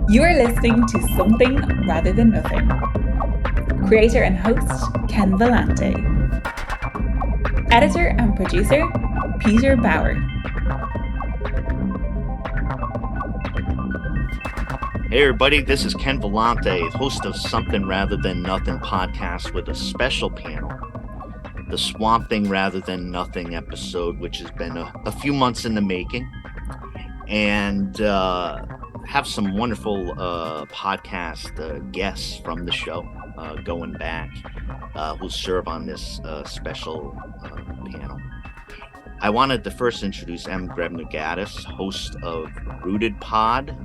You are listening to Something Rather Than Nothing. Creator and host, Ken Vellante. Editor and producer, Peter Bauer. Hey everybody, this is Ken Vellante, host of Something Rather Than Nothing podcast with a special panel, the Swamp Thing Rather Than Nothing episode, which has been a few months in the making, and have some wonderful podcast guests from the show going back who serve on this special panel. I wanted to first introduce M. Grebner-Gaddis, host of Rooted Pod.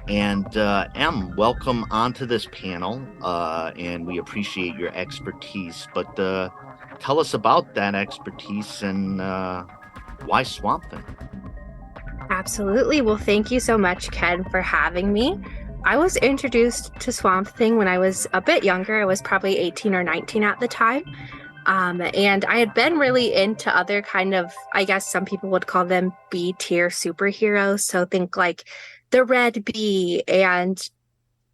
And Em, welcome onto this panel, and we appreciate your expertise. But tell us about that expertise and why Swamp Thing? Absolutely. Well, thank you so much, Ken, for having me. I was introduced to Swamp Thing when I was a bit younger. I was probably 18 or 19 at the time. And I had been really into other kind of, I guess some people would call them B-tier superheroes. So think like the Red Bee and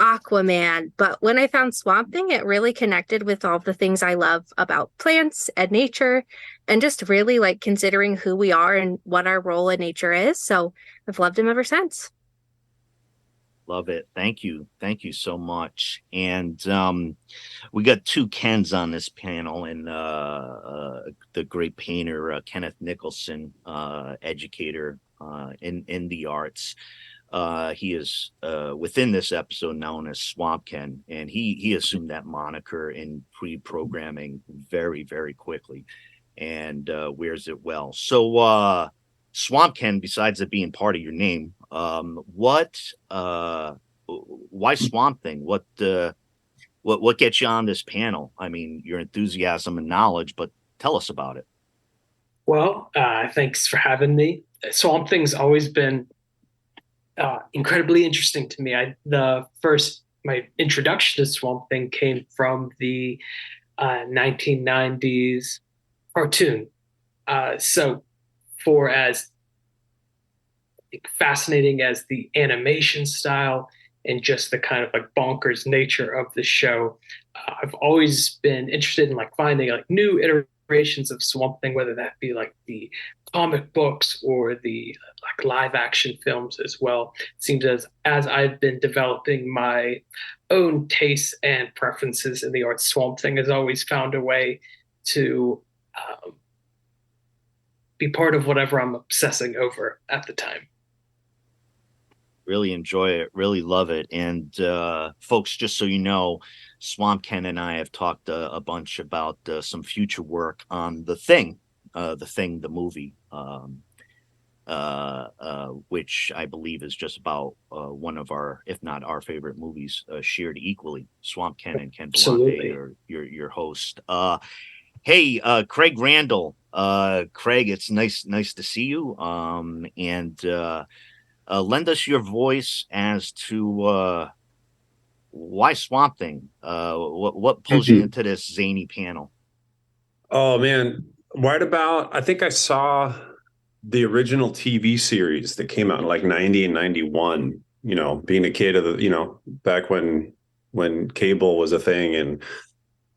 Aquaman. But when I found Swamp Thing, it really connected with all the things I love about plants and nature and just really like considering who we are and what our role in nature is. So I've loved him ever since. Love it. Thank you. Thank you so much. And we got two Kens on this panel, and the great painter, Kenneth Nicholson, educator in the arts. He is within this episode known as Swamp Ken, and he assumed that moniker in pre-programming very, very quickly, and wears it well. So Swamp Ken, besides it being part of your name, why Swamp Thing? What gets you on this panel? I mean, your enthusiasm and knowledge, but tell us about it. Well, thanks for having me. Swamp Thing's always been incredibly interesting to me. My introduction to Swamp Thing came from the 1990s cartoon. So for as fascinating as the animation style and just the kind of like bonkers nature of the show, I've always been interested in like finding like new iterations of Swamp Thing, whether that be like the comic books or the like live action films as well. It seems as I've been developing my own tastes and preferences in the arts, Swamp Thing has always found a way to be part of whatever I'm obsessing over at the time. Really enjoy it, really love it. And folks, just so you know, Swamp Ken and I have talked a bunch about some future work on The Thing, the movie, which I believe is just about one of our, if not our favorite movies, shared equally. Swamp Ken and Ken Vellante are your host. Hey, Craig Randall. Craig, it's nice to see you. And lend us your voice as to why Swamp Thing. What pulls you into this zany panel? Oh man, I think I saw the original TV series that came out in like 90 and 91, you know, being a kid of the, you know, back when cable was a thing,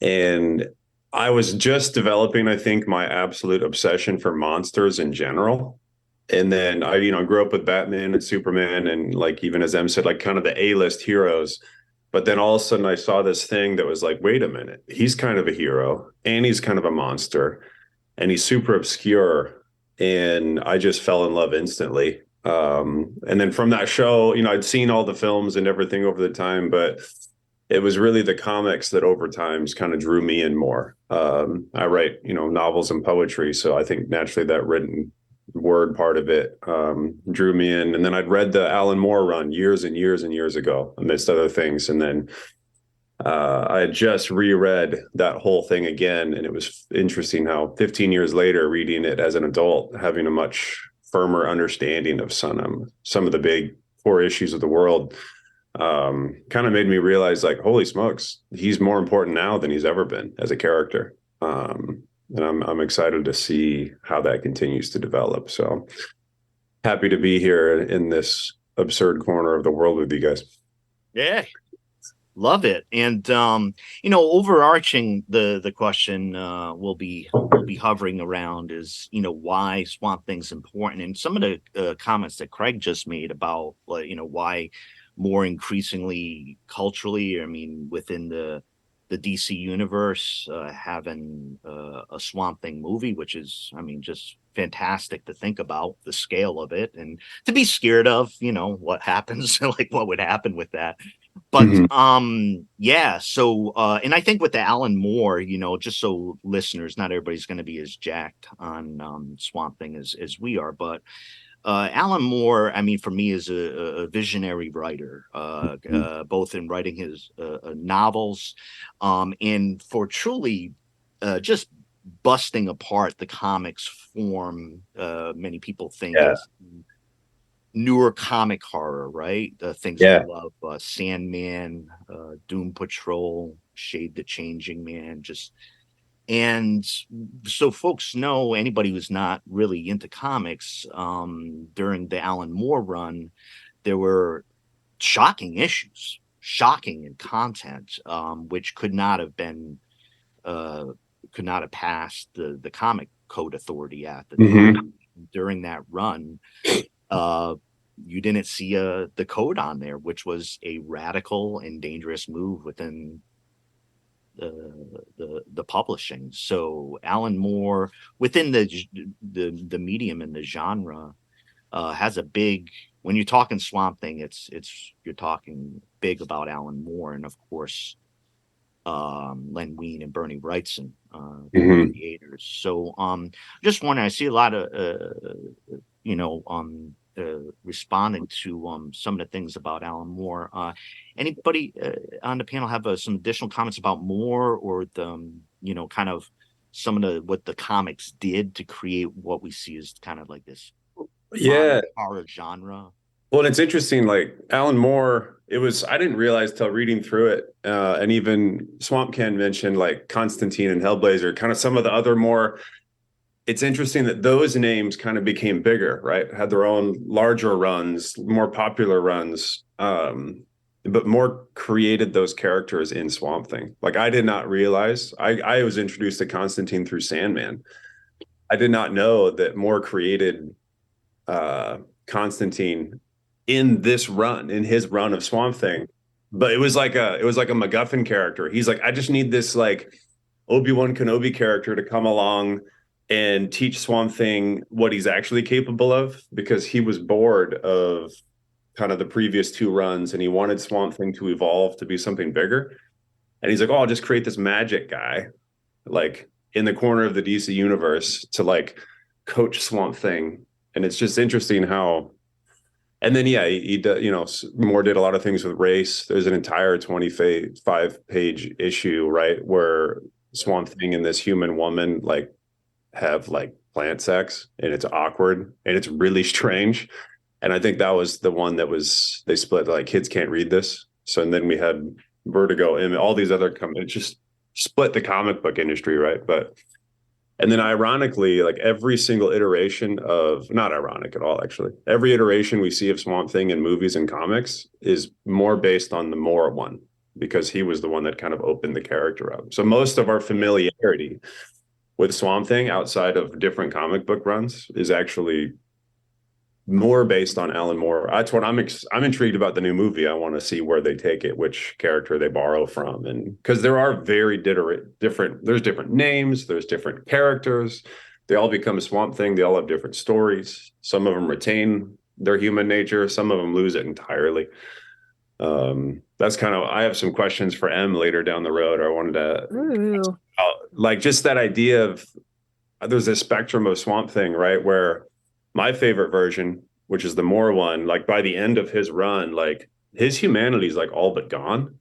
and I was just developing, I think, my absolute obsession for monsters in general. And then I, you know, grew up with Batman and Superman and like, even as Em said, like kind of the A-list heroes. But then all of a sudden I saw this thing that was like, wait a minute, he's kind of a hero and he's kind of a monster and he's super obscure. And I just fell in love instantly. And then from that show, you know, I'd seen all the films and everything over the time, but it was really the comics that over time kind of drew me in more. I write, you know, novels and poetry. So I think naturally that written word part of it drew me in. And then I'd read the Alan Moore run years and years and years ago, amidst other things. And then I had just reread that whole thing again. And it was interesting how 15 years later, reading it as an adult, having a much firmer understanding of some of the big core issues of the world, kind of made me realize, like, holy smokes, he's more important now than he's ever been as a character. And I'm excited to see how that continues to develop. So happy to be here in this absurd corner of the world with you guys. Yeah. Love it. And overarching the question we'll be hovering around is, why Swamp Thing's important. And some of the comments that Craig just made about why more increasingly culturally, I mean, within the DC universe, having a Swamp Thing movie, which is, I mean, just fantastic to think about the scale of it and to be scared of, what happens, like what would happen with that. But yeah, so and I think with the Alan Moore, just so listeners, not everybody's going to be as jacked on Swamp Thing as we are, but Alan Moore, I mean, for me, is a visionary writer, both in writing his novels, and for truly just busting apart the comics form. Many people think is newer comic horror, right? Things we love, Sandman, Doom Patrol, Shade the Changing Man, and so folks know, anybody who's not really into comics, during the Alan Moore run, there were shocking issues, shocking in content, which could not have passed the comic code authority at the time. During that run, you didn't see the code on there, which was a radical and dangerous move within the publishing. So Alan Moore, within the medium and the genre, has a big, when you're talking Swamp Thing, it's you're talking big about Alan Moore, and of course Len Wein and Bernie Wrightson, the creators. So just wondering, I see a lot of responding to some of the things about Alan Moore. Anybody on the panel have some additional comments about Moore, or the kind of some of what the comics did to create what we see as kind of like this horror genre? Well, it's interesting, like Alan Moore, I didn't realize till reading through it, and even Swamp Ken mentioned like Constantine and Hellblazer, kind of some of the other more. It's interesting that those names kind of became bigger, right? Had their own larger runs, more popular runs, but Moore created those characters in Swamp Thing. Like, I did not realize, I was introduced to Constantine through Sandman. I did not know that Moore created Constantine in his run of Swamp Thing. But it was like a MacGuffin character. He's like, I just need this like Obi-Wan Kenobi character to come along and teach Swamp Thing what he's actually capable of, because he was bored of kind of the previous two runs and he wanted Swamp Thing to evolve to be something bigger. And he's like, oh, I'll just create this magic guy like in the corner of the DC universe to like coach Swamp Thing. And it's just interesting how, and then he Moore did a lot of things with race. There's an entire 25-page issue, right, where Swamp Thing and this human woman like have like plant sex, and it's awkward and it's really strange. And I think that was the one that was, they split, like, kids can't read this. So, and then we had Vertigo and all these other companies just split the comic book industry, right? But, and then ironically, like every single iteration of, not ironic at all, actually, every iteration we see of Swamp Thing in movies and comics is more based on the Moore one, because he was the one that kind of opened the character up. So most of our familiarity with Swamp Thing outside of different comic book runs is actually more based on Alan Moore. That's what I'm intrigued about the new movie. I want to see where they take it, which character they borrow from. And because there are very different, there's different names, there's different characters. They all become Swamp Thing. They all have different stories. Some of them retain their human nature. Some of them lose it entirely. That's kind of, I have some questions for Em later down the road. I wanted to like just that idea of, there's a spectrum of Swamp Thing, right? Where my favorite version, which is the Moore one, like by the end of his run, like his humanity is like all but gone.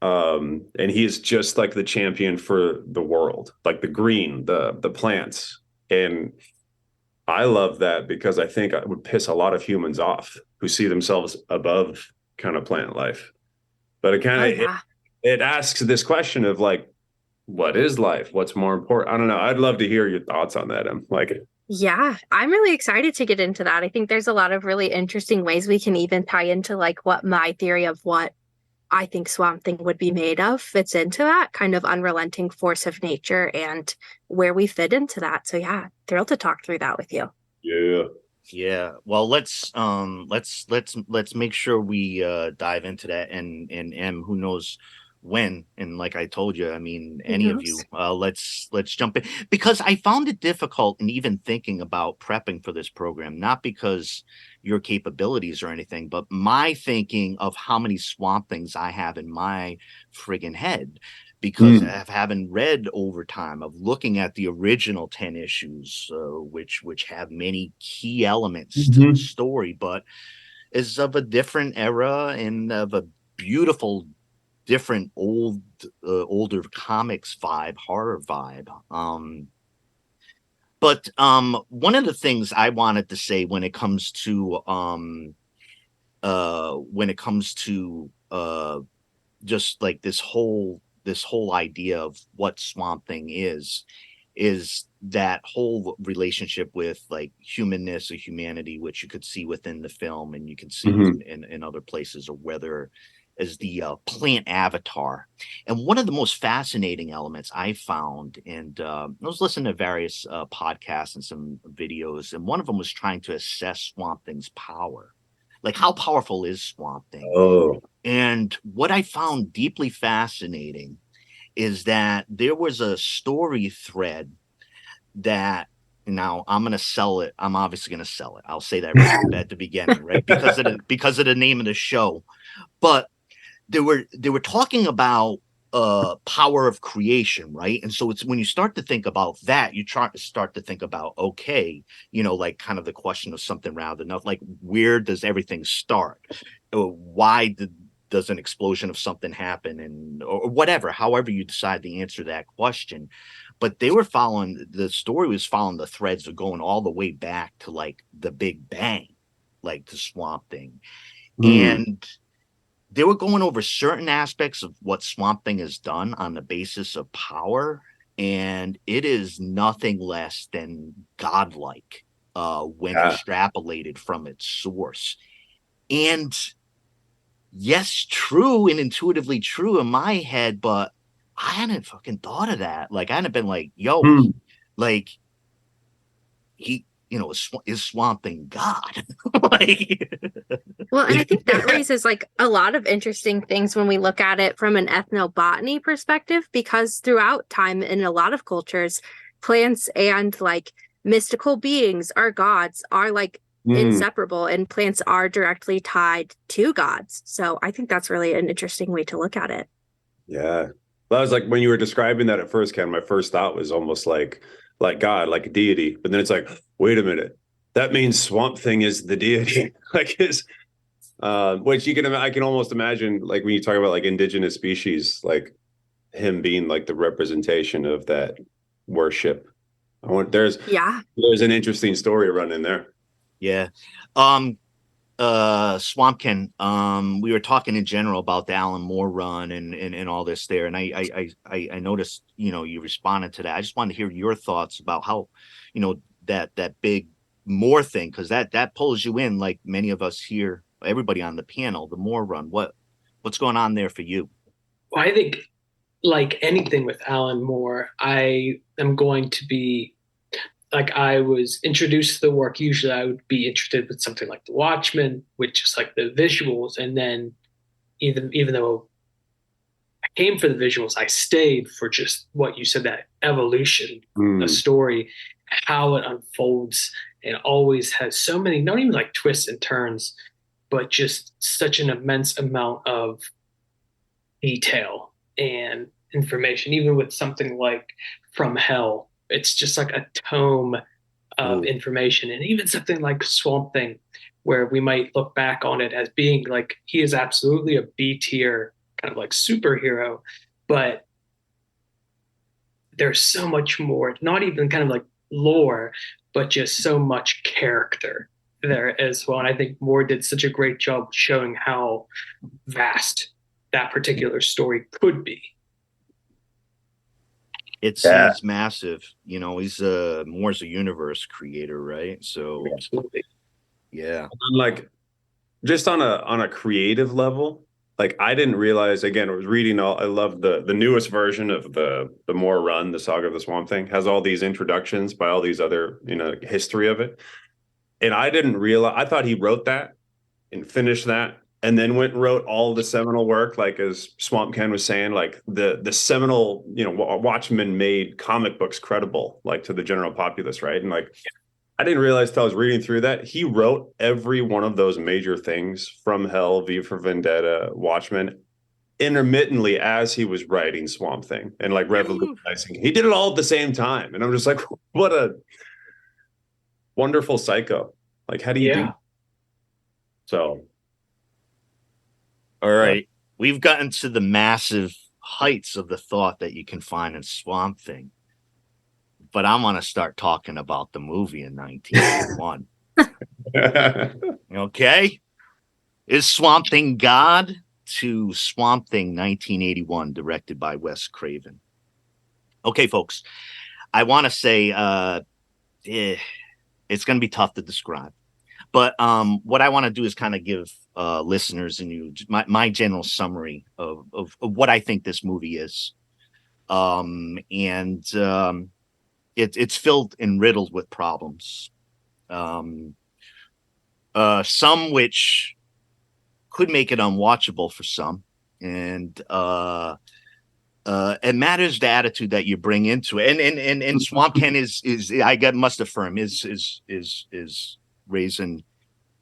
And he's just like the champion for the world, like the green, the plants. And I love that, because I think it would piss a lot of humans off who see themselves above kind of plant life. But it kind of, it asks this question of like, what is life? What's more important? I don't know. I'd love to hear your thoughts on that. I'm like, Yeah, I'm really excited to get into that. I think there's a lot of really interesting ways we can even tie into like what my theory of what I think Swamp Thing would be made of fits into that kind of unrelenting force of nature and where we fit into that. So yeah, thrilled to talk through that with you. Yeah. Yeah. Well, let's make sure we dive into that, and who knows when. And like I told you, I mean, any of you, Yes. let's jump in, because I found it difficult in even thinking about prepping for this program, not because your capabilities or anything, but my thinking of how many Swamp Things I have in my friggin' head, because of having read over time, of looking at the original 10 issues, which have many key elements to the story, but is of a different era and of a beautiful, different older comics vibe, horror vibe. But one of the things I wanted to say when it comes to just like this whole idea of what Swamp Thing is that whole relationship with like humanness or humanity, which you could see within the film and you can see in other places, or whether as the plant avatar. And one of the most fascinating elements I found, and I was listening to various podcasts and some videos, and one of them was trying to assess Swamp Thing's power. Like, how powerful is Swamp Thing? Oh. And what I found deeply fascinating is that there was a story thread that, now I'm going to sell it. I'm obviously going to sell it. I'll say that right at the beginning, right? Because of the name of the show. But they were talking about power of creation, right? And so it's when you start to think about that, you start to think about, okay, like kind of the question of something rather than nothing, like, where does everything start? Why does an explosion of something happen, and or whatever, however you decide to answer that question. But the story was following the threads of going all the way back to like the Big Bang, like the Swamp Thing. And they were going over certain aspects of what Swamp Thing has done on the basis of power, and it is nothing less than godlike when extrapolated from its source. And yes, true and intuitively true in my head, but I hadn't fucking thought of that. Like, I hadn't been like, yo, like, he, is Swamp Thing God? Like, Well, and I think that raises like a lot of interesting things when we look at it from an ethnobotany perspective, because throughout time in a lot of cultures, plants and like mystical beings, our gods, are like inseparable, and plants are directly tied to gods. So I think that's really an interesting way to look at it. Yeah. Well, I was like, when you were describing that at first, Ken, my first thought was almost like God, like a deity. But then it's like, wait a minute, that means Swamp Thing is the deity. Like his, which I can almost imagine, like when you talk about like indigenous species, like him being like the representation of that worship. There's an interesting story running there. Yeah. Swampkin, we were talking in general about the Alan Moore run and all this there, and I noticed, you responded to that. I just wanted to hear your thoughts about how, that big Moore thing, because that pulls you in, like many of us here, everybody on the panel, the Moore run. What's going on there for you? Well, I think, like anything with Alan Moore, I am going to be, like, I was introduced to the work. Usually I would be interested with something like The Watchmen, with just like the visuals. And then even though I came for the visuals, I stayed for just what you said, that evolution, a story, how it unfolds, and always has so many, not even like twists and turns, but just such an immense amount of detail and information. Even with something like From Hell, it's just like a tome of information. And even something like Swamp Thing, where we might look back on it as being like, he is absolutely a B tier kind of like superhero, but there's so much more, not even kind of like lore, but just so much character there as well. And I think Moore did such a great job showing how vast that particular story could be. It seems massive. You know, he's Moore's a universe creator, right? So Absolutely. yeah. And like just on a creative level, like I didn't realize, again, I was reading I love the newest version of the Moore run, the Saga of the Swamp Thing, has all these introductions by all these other, history of it. And I didn't realize, I thought he wrote that and finished that and then went and wrote all the seminal work, like as Swamp Ken was saying, like the seminal, Watchmen made comic books credible, like to the general populace, right? And like I didn't realize till I was reading through that he wrote every one of those major things, From Hell, V for Vendetta, Watchmen, intermittently as he was writing Swamp Thing and like revolutionizing. He did it all at the same time, and I'm just like, what a wonderful psycho! Like, how do you do? So, all right, we've gotten to the massive heights of the thought that you can find in Swamp Thing. But I want to start talking about the movie in 1981. Okay? Is Swamp Thing God to Swamp Thing 1981, directed by Wes Craven? Okay, folks. I want to say it's going to be tough to describe. But what I want to do is kind of give listeners and you my general summary of what I think this movie is. It's filled and riddled with problems. Some which could make it unwatchable for some. And it matters the attitude that you bring into it. And Swamp Ken must affirm is raising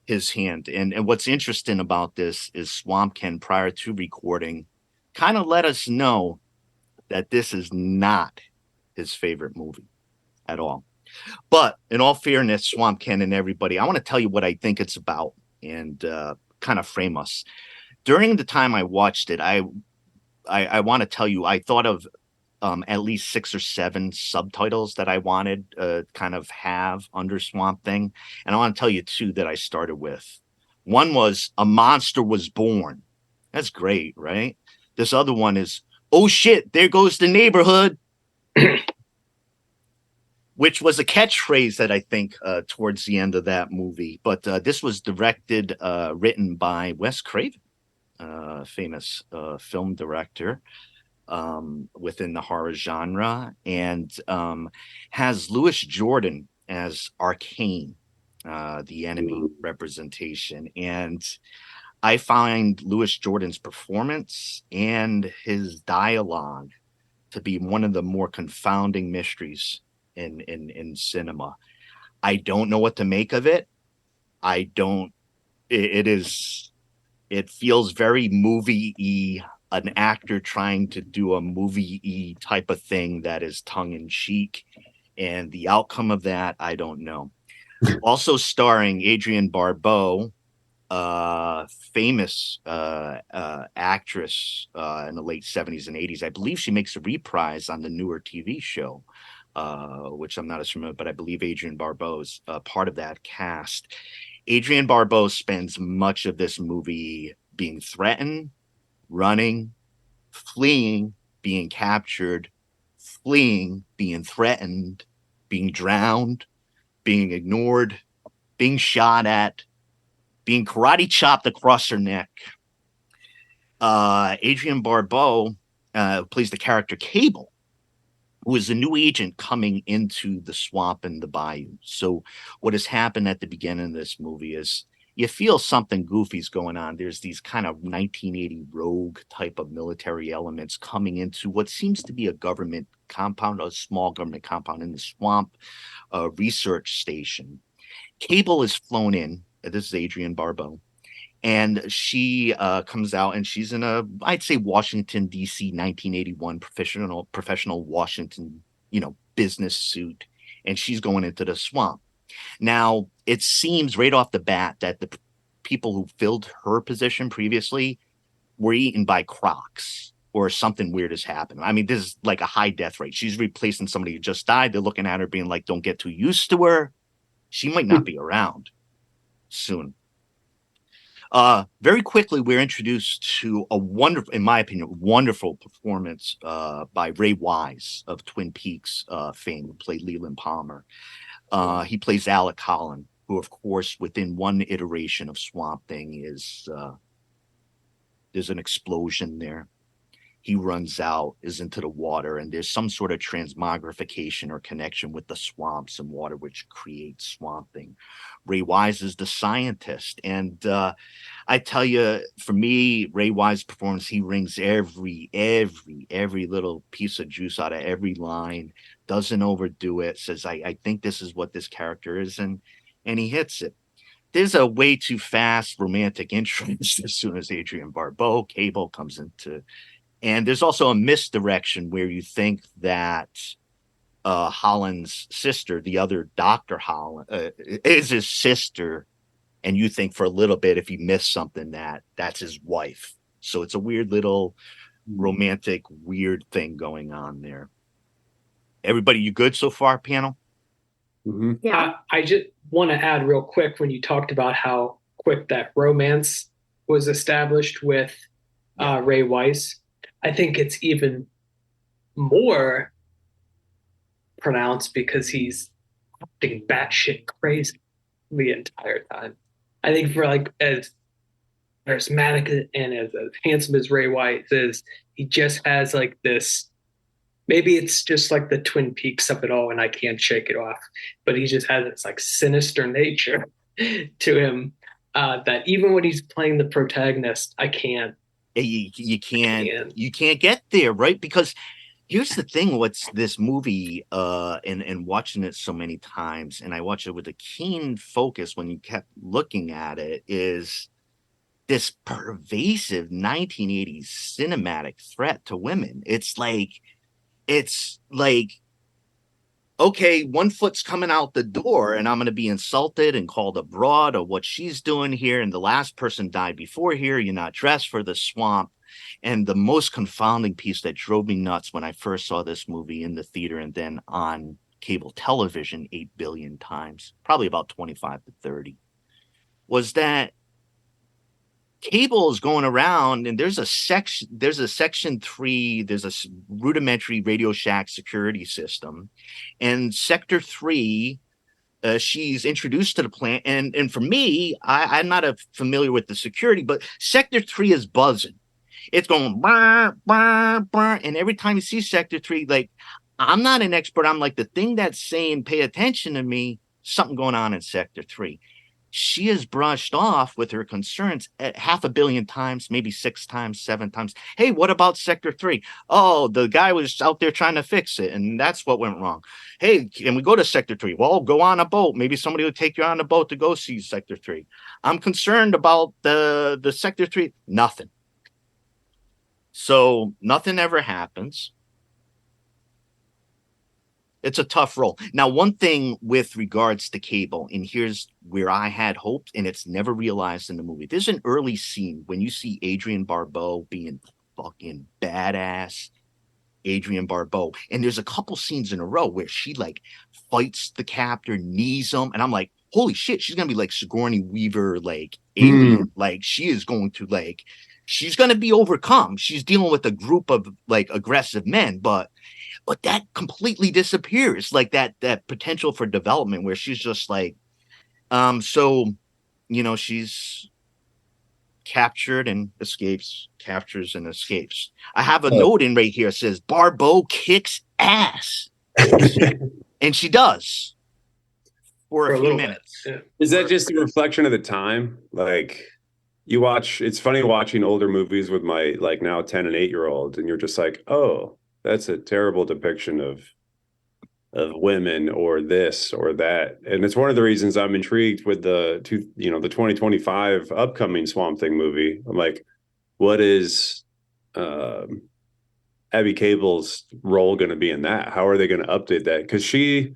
his hand. And what's interesting about this is Swamp Ken, prior to recording, kind of let us know that this is not his favorite movie at all. But in all fairness, Swamp Ken and everybody, I want to tell you what I think it's about and kind of frame us. During the time I watched it, I want to tell you, I thought of at least 6 or 7 subtitles that I wanted kind of have under Swamp Thing. And I want to tell you 2 that I started with. One was A Monster Was Born. That's great, right? This other one is, oh shit, there goes the neighborhood. Which was a catchphrase that I think towards the end of that movie. But this was directed, written by Wes Craven, famous film director within the horror genre, and has Louis Jordan as Arcane, the enemy representation. And I find Louis Jordan's performance and his dialogue to be one of the more confounding mysteries in cinema. I don't know what to make of it. It feels very movie-y, an actor trying to do a movie-y type of thing that is tongue-in-cheek, and the outcome of that, I don't know. Also starring Adrienne Barbeau, famous actress in the late 70s and 80s. I believe she makes a reprise on the newer TV show, which I'm not as familiar, but I believe Adrienne Barbeau is part of that cast. Adrienne Barbeau spends much of this movie being threatened, running, fleeing, being captured, fleeing, being threatened, being drowned, being ignored, being shot at, being karate chopped across her neck. Adrienne Barbeau plays the character Cable, who is a new agent coming into the swamp and the bayou. So what has happened at the beginning of this movie is you feel something goofy's going on. There's these kind of 1980 rogue type of military elements coming into what seems to be a government compound, a small government compound in the swamp, research station. Cable is flown in. This is Adrienne Barbeau. And she comes out and she's in I'd say Washington, D.C., 1981 professional Washington, business suit. And she's going into the swamp. Now, it seems right off the bat that the people who filled her position previously were eaten by crocs or something weird has happened. I mean, this is like a high death rate. She's replacing somebody who just died. They're looking at her being like, don't get too used to her. She might not be around soon. Very quickly, we're introduced to a wonderful, in my opinion, wonderful performance by Ray Wise of Twin Peaks fame, who played Leland Palmer. He plays Alec Holland, who, of course, within one iteration of Swamp Thing is there's an explosion there. He runs out, is into the water, and there's some sort of transmogrification or connection with the swamps and water, which creates Swamp Thing. Ray Wise is the scientist. And I tell you, for me, Ray Wise's performance, he wrings every little piece of juice out of every line, doesn't overdo it, says, I think this is what this character is, and he hits it. There's a way too fast romantic entrance as soon as Adrienne Barbeau, Cable, comes into. And there's also a misdirection where you think that Holland's sister, the other Dr. Holland, is his sister. And you think for a little bit, if he missed something, that's his wife. So it's a weird little romantic, weird thing going on there. Everybody, you good so far, panel? Mm-hmm. Yeah. I just want to add real quick when you talked about how quick that romance was established with Ray Wise. I think it's even more pronounced because he's acting batshit crazy the entire time. I think for like as charismatic and as handsome as Ray Wise is, he just has like this. Maybe it's just like the Twin Peaks of it all, and I can't shake it off. But he just has this like sinister nature to him that even when he's playing the protagonist, I can't. You can't get there, right? Because here's the thing: what's this movie? And watching it so many times, and I watch it with a keen focus when you kept looking at it, is this pervasive 1980s cinematic threat to women. It's like, okay, one foot's coming out the door and I'm going to be insulted and called a broad or what she's doing here. And the last person died before here. You're not dressed for the swamp. And the most confounding piece that drove me nuts when I first saw this movie in the theater and then on cable television 8 billion times, probably about 25 to 30, was that Cable is going around and there's a section 3, there's a rudimentary Radio Shack security system, and sector 3, she's introduced to the plant, and for me, I'm not familiar with the security, but sector 3 is buzzing. It's going bah, bah, bah, and every time you see sector 3, like, I'm not an expert, I'm like the thing that's saying pay attention to me, something going on in sector 3. She is brushed off with her concerns at 500 million times, maybe 6 times, 7 times. Hey, what about sector 3? Oh, the guy was out there trying to fix it, and that's what went wrong. Hey, can we go to sector 3? Well, go on a boat. Maybe somebody will take you on a boat to go see sector 3. I'm concerned about the sector 3. Nothing. So nothing ever happens. It's a tough role. Now, one thing with regards to Cable, and here's where I had hoped, and it's never realized in the movie. There's an early scene when you see Adrienne Barbeau being fucking badass Adrienne Barbeau, and there's a couple scenes in a row where she like fights the captor, knees him, and I'm like, holy shit, she's gonna be like Sigourney Weaver, like alien, like she is going to like, she's gonna be overcome. She's dealing with a group of like aggressive men, but that completely disappears, like that potential for development where she's just like, so, you know, she's captured and escapes, captures and escapes. I have a note in right here that says Barbeau kicks ass. And she does for a few minutes. Yeah. Is that just a reflection of the time? Like, you watch, it's funny watching older movies with my like now 10 and 8-year-olds, and you're just like, oh, that's a terrible depiction of women or this or that. And it's one of the reasons I'm intrigued with the 2025 upcoming Swamp Thing movie. I'm like, what is Abby Cable's role going to be in that? How are they going to update that? Because she,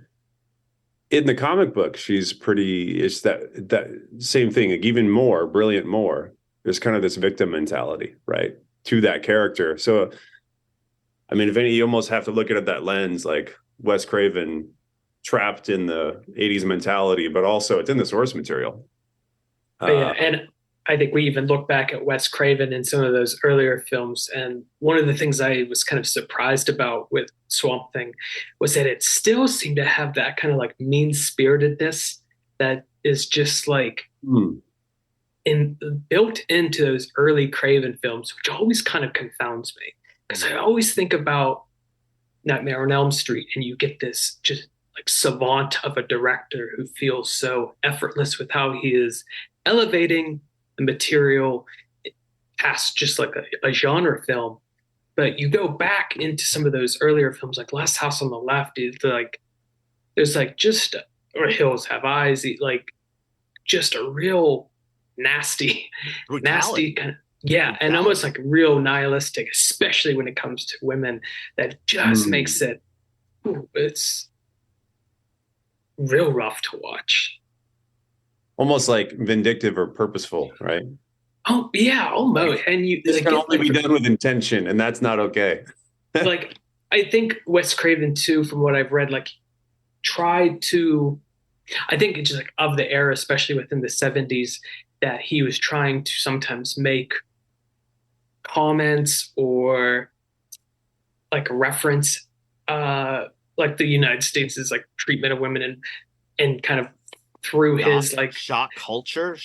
in the comic book, she's pretty, it's that same thing, like even more brilliant, more. There's kind of this victim mentality, right, to that character. So I mean, if any, you almost have to look at it that lens, like Wes Craven trapped in the 80s mentality, but also it's in the source material. And I think we even look back at Wes Craven and some of those earlier films, and one of the things I was kind of surprised about with Swamp Thing was that it still seemed to have that kind of like mean spiritedness that is just like in built into those early Craven films, which always kind of confounds me because I always think about Nightmare on Elm Street, and you get this just like savant of a director who feels so effortless with how he is elevating the material past just like a genre film. But you go back into some of those earlier films, like Last House on the Left, it's like there's like just or Hills Have Eyes, like just a real nasty, nasty kind of and almost like real nihilistic, especially when it comes to women. That just makes it it's real rough to watch. Almost like vindictive or purposeful, right? Oh yeah, almost. And you this like, can only be done with intention, and that's not okay. Like I think Wes Craven too, from what I've read, like tried to. I think it's just like of the era, especially within the 70s, that he was trying to sometimes make comments or like reference like the United States' like treatment of women and kind of through his like shock culture,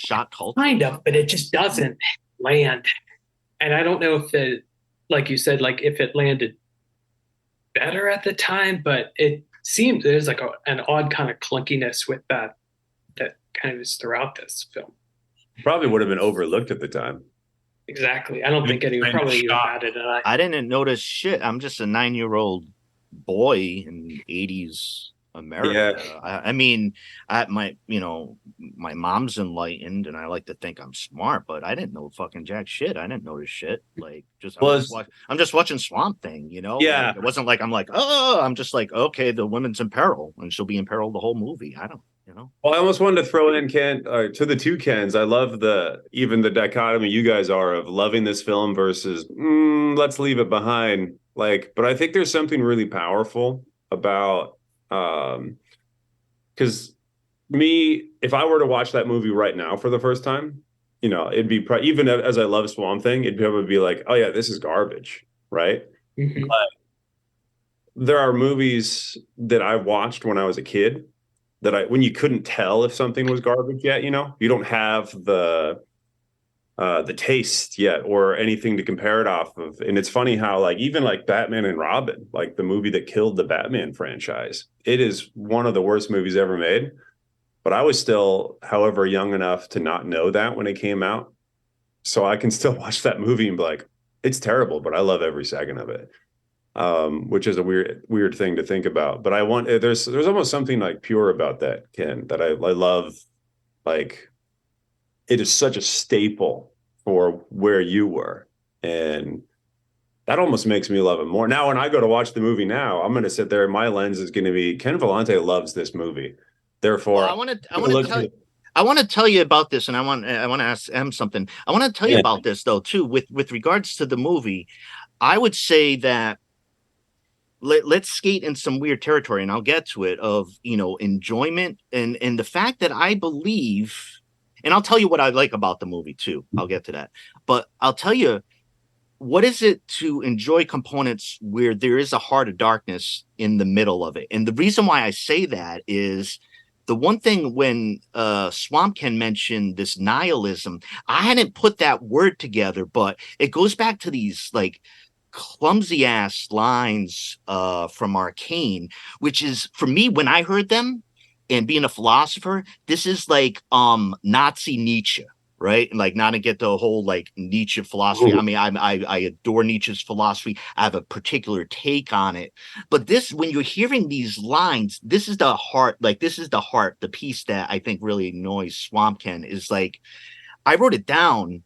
kind of, but it just doesn't land. And I don't know if it, like you said, like if it landed better at the time, but it seems there's like an odd kind of clunkiness with that kind of is throughout this film. Probably would have been overlooked at the time. Exactly. I don't think anyone probably even had it. I didn't notice shit. I'm just a 9-year-old boy in 80s America. Yeah. I mean, my mom's enlightened, and I like to think I'm smart, but I didn't know fucking jack shit. I didn't notice shit. Like, I'm just watching Swamp Thing, Yeah, like, it wasn't like I'm like, oh, I'm just like, okay, the woman's in peril, and she'll be in peril the whole movie. I don't. Well, I almost wanted to throw in Ken to the two Kens. I love the dichotomy you guys are of loving this film versus let's leave it behind. Like, but I think there's something really powerful about because if I were to watch that movie right now for the first time, it'd be even as I love Swamp Thing, it'd probably be like, oh yeah, this is garbage, right? Mm-hmm. But there are movies that I watched when I was a kid that when you couldn't tell if something was garbage yet, you don't have the taste yet or anything to compare it off of. And it's funny how like even like Batman and Robin, like the movie that killed the Batman franchise, it is one of the worst movies ever made. But I was still, however, young enough to not know that when it came out. So I can still watch that movie and be like, it's terrible, but I love every second of it. Which is a weird thing to think about, but there's almost something like pure about that, Ken, that I love. Like, it is such a staple for where you were, and that almost makes me love it more. Now, when I go to watch the movie now, I'm going to sit there, and my lens is going to be Ken Vellante loves this movie. Therefore, I want to tell you about this, and I want to ask Em something. I want to tell you about this though too, with regards to the movie. I would say that. Let's skate in some weird territory, and I'll get to it, of enjoyment and the fact that I believe, and I'll tell you what I like about the movie too. I'll get to that, but I'll tell you what is it to enjoy components where there is a heart of darkness in the middle of it. And the reason why I say that is the one thing when Swamp Ken mentioned this nihilism, I hadn't put that word together, but it goes back to these like clumsy ass lines from Arcane, which is, for me, when I heard them, and being a philosopher, this is like Nazi Nietzsche, right? And like, not to get the whole like Nietzsche philosophy. I mean, I adore Nietzsche's philosophy. I have a particular take on it, but this, when you're hearing these lines, this is the heart. Like, this is the piece that I think really annoys Swamp Ken is like, I wrote down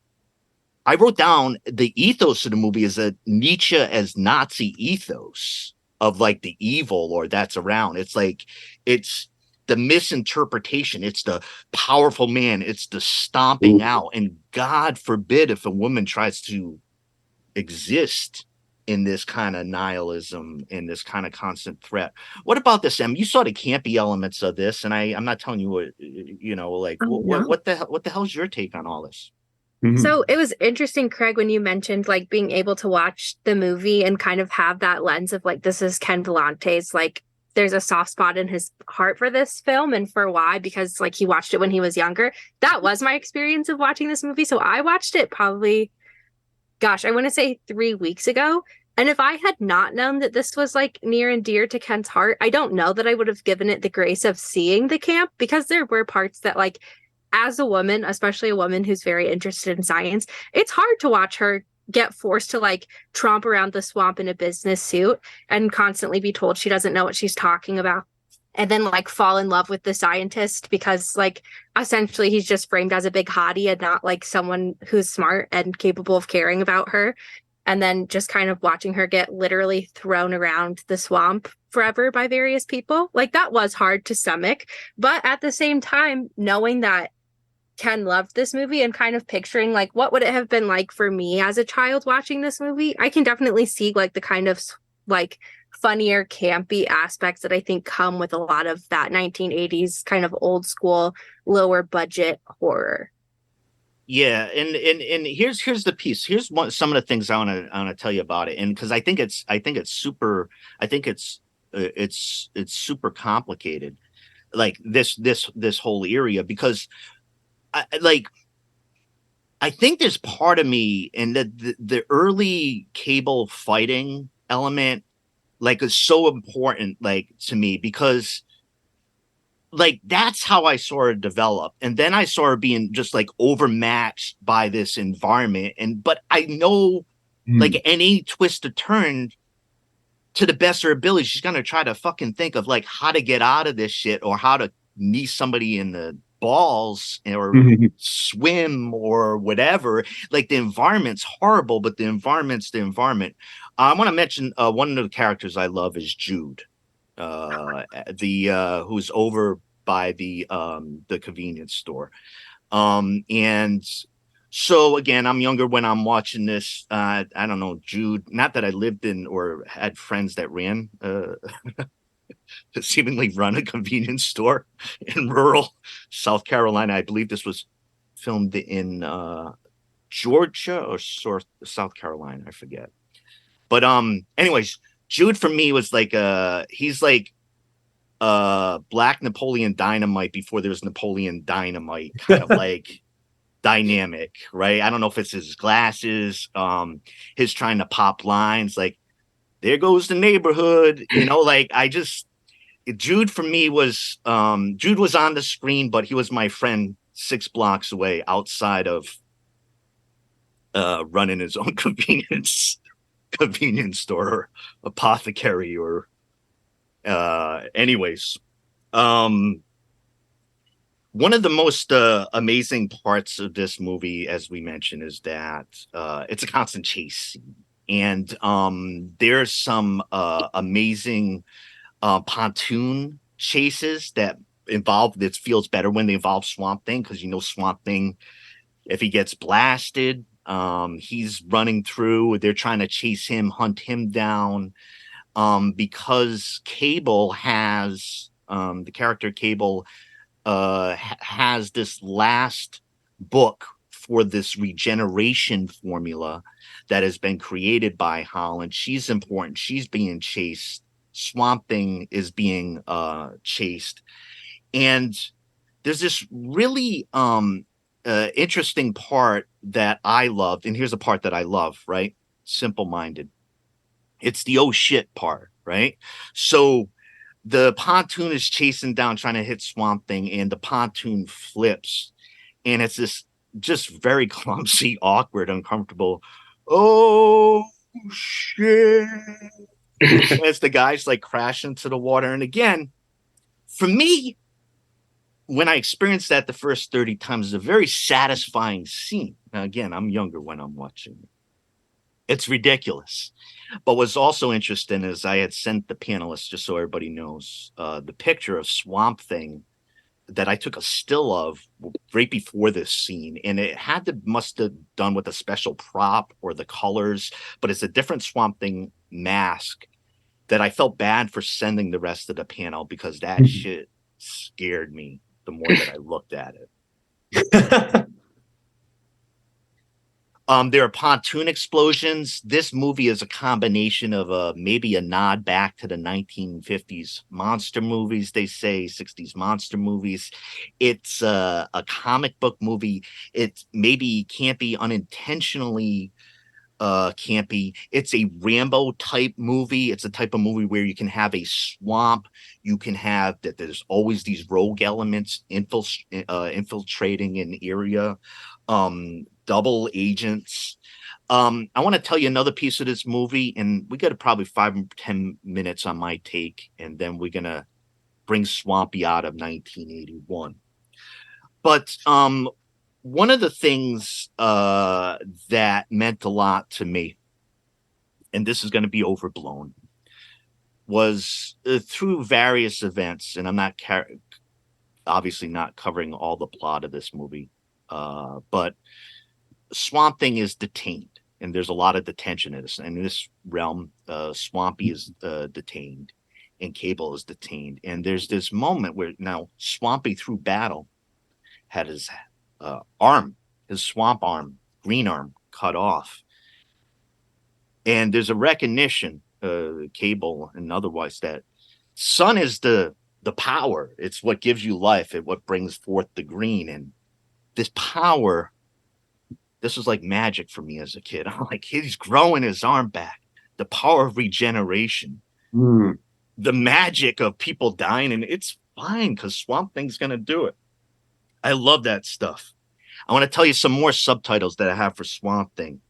the ethos of the movie is a Nietzsche as Nazi ethos of like the evil or that's around. It's like, it's the misinterpretation. It's the powerful man. It's the stomping out. And God forbid if a woman tries to exist in this kind of nihilism, in this kind of constant threat. What about this, Em? You saw the campy elements of this, and I'm not telling you what, like, what the hell's your take on all this? So it was interesting, Craig, when you mentioned like being able to watch the movie and kind of have that lens of like, this is Ken Volante's, like, there's a soft spot in his heart for this film and for why, because like he watched it when he was younger. That was my experience of watching this movie. So I watched it probably, gosh, I want to say 3 weeks ago. And if I had not known that this was like near and dear to Ken's heart, I don't know that I would have given it the grace of seeing the camp, because there were parts that like, as a woman, especially a woman who's very interested in science, it's hard to watch her get forced to like tromp around the swamp in a business suit and constantly be told she doesn't know what she's talking about. And then like fall in love with the scientist because like essentially he's just framed as a big hottie and not like someone who's smart and capable of caring about her. And then just kind of watching her get literally thrown around the swamp forever by various people. Like that was hard to stomach. But at the same time, knowing that Ken loved this movie and kind of picturing like what would it have been like for me as a child watching this movie, I can definitely see like the kind of like funnier, campy aspects that I think come with a lot of that 1980s kind of old school, lower budget horror. Yeah, and here's the piece. Here's some of the things I want to tell you about it, and because I think it's super. I think it's super complicated, like this whole area, because I think there's part of me in the early cable fighting element, like, is so important, like, to me, because like that's how I saw her develop. And then I saw her being just like overmatched by this environment. But I know like any twist or turn, to the best of her ability, she's gonna try to fucking think of like how to get out of this shit, or how to knee somebody in the balls, or swim, or whatever. Like the environment's horrible, but the environment's the environment. I want to mention one of the characters I love is Jude, who's over by the convenience store. And so again, I'm younger when I'm watching this. I don't know, Jude, not that I lived in or had friends that ran seemingly run a convenience store in rural South Carolina. I believe this was filmed in Georgia or South Carolina, I forget. But anyways, Jude for me was like he's like Black Napoleon Dynamite before there was Napoleon Dynamite, kind of like dynamic, right? I don't know if it's his glasses, his trying to pop lines like, there goes the neighborhood, like Jude for me was Jude was on the screen, but he was my friend 6 blocks away outside of running his own convenience store, or apothecary, or anyways. One of the most amazing parts of this movie, as we mentioned, is that it's a constant chase scene. And there's some amazing pontoon chases that feels better when they involve Swamp Thing, because Swamp Thing, if he gets blasted, he's running through, they're trying to chase him, hunt him down, because Cable has the character Cable has this last book for this regeneration formula that has been created by Holland. She's important. She's being chased. Swamp Thing is being chased. And there's this really interesting part that I loved. And here's a part that I love, right? Simple-minded. It's the oh shit part, right? So the pontoon is chasing down, trying to hit Swamp Thing, and the pontoon flips. And it's this just very clumsy, awkward, uncomfortable, oh shit, as the guys like crash into the water. And again, for me, when I experienced that the first 30 times, it's a very satisfying scene. Now, again, I'm younger when I'm watching it. It's ridiculous. But what's also interesting is I had sent the panelists, just so everybody knows, the picture of Swamp Thing that I took a still of right before this scene. And it must have done with a special prop or the colors, but it's a different Swamp Thing mask that I felt bad for sending the rest of the panel, because that shit scared me the more that I looked at it. There are pontoon explosions. This movie is a combination of maybe a nod back to the 1950s monster movies, they say, 60s monster movies. It's a comic book movie. It maybe can't be unintentionally campy. It's a Rambo type movie. It's a type of movie where you can have a swamp. You can have that. There's always these rogue elements infiltrating an area. Double agents. I want to tell you another piece of this movie, and we got probably 5 or 10 minutes on my take, and then we're gonna bring Swampy out of 1981. But one of the things that meant a lot to me, and this is going to be overblown, was through various events, and I'm not obviously not covering all the plot of this movie, but Swamp Thing is detained, and there's a lot of detention in this realm. Swampy is detained, and Cable is detained, and there's this moment where now Swampy, through battle, had his arm, his swamp arm, green arm, cut off, and there's a recognition, Cable and otherwise, that sun is the power. It's what gives you life. It's what brings forth the green, and this power. This was like magic for me as a kid. I'm like, he's growing his arm back. The power of regeneration, the magic of people dying, and it's fine because Swamp Thing's gonna do it. I love that stuff. I want to tell you some more subtitles that I have for Swamp Thing.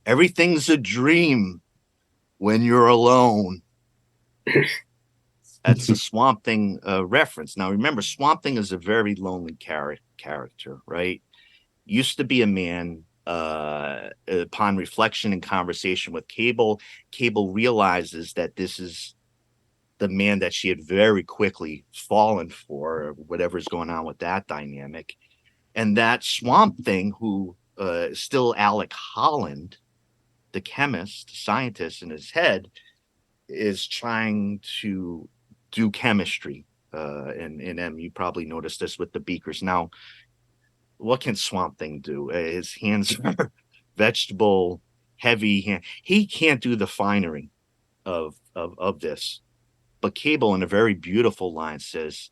Everything's a dream when you're alone. That's a Swamp Thing reference. Now, remember, Swamp Thing is a very lonely character, right? Used to be a man. Upon reflection and conversation with Cable realizes that this is the man that she had very quickly fallen for, whatever's going on with that dynamic. And that Swamp Thing, who is still Alec Holland, the chemist, the scientist in his head, is trying to do chemistry. And you probably noticed this with the beakers. Now, what can Swamp Thing do? His hands are vegetable heavy. He can't do the finery of this. But Cable, in a very beautiful line, says,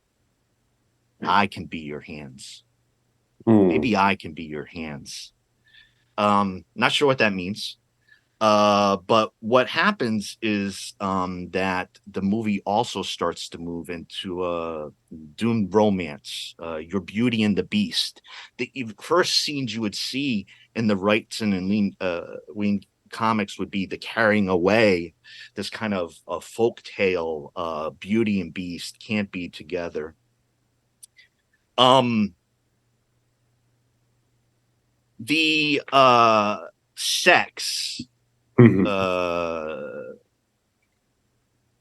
I can be your hands. Maybe I can be your hands. Not sure what that means. But what happens is that the movie also starts to move into doomed romance, Your Beauty and the Beast. The first scenes you would see in the Wrightson and Ween comics would be the carrying away, this kind of folk tale, Beauty and Beast can't be together. The sex,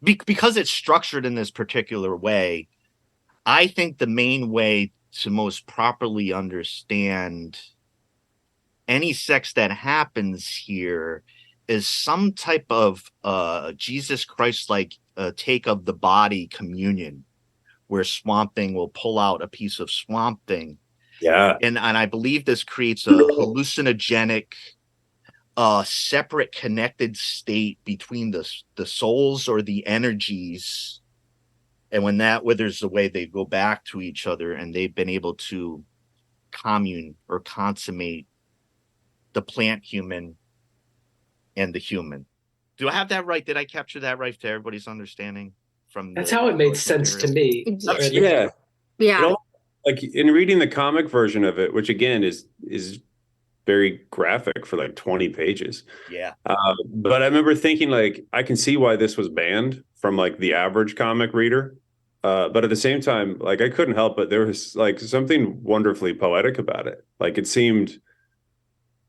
because it's structured in this particular way, I think the main way to most properly understand any sex that happens here is some type of Jesus Christ-like take of the body communion, where Swamp Thing will pull out a piece of Swamp Thing. Yeah. And I believe this creates a hallucinogenic, separate, connected state between the souls or the energies. And when that withers away, they go back to each other, and they've been able to commune or consummate the plant human and the human. Do I have that right? Did I capture that right to everybody's understanding? That's how it made sense to me. Yeah. Yeah. You know, like in reading the comic version of it, which again is very graphic for like 20 pages. Yeah. But I remember thinking, like, I can see why this was banned from like the average comic reader. But at the same time, like, I couldn't help but there was like something wonderfully poetic about it. Like, it seemed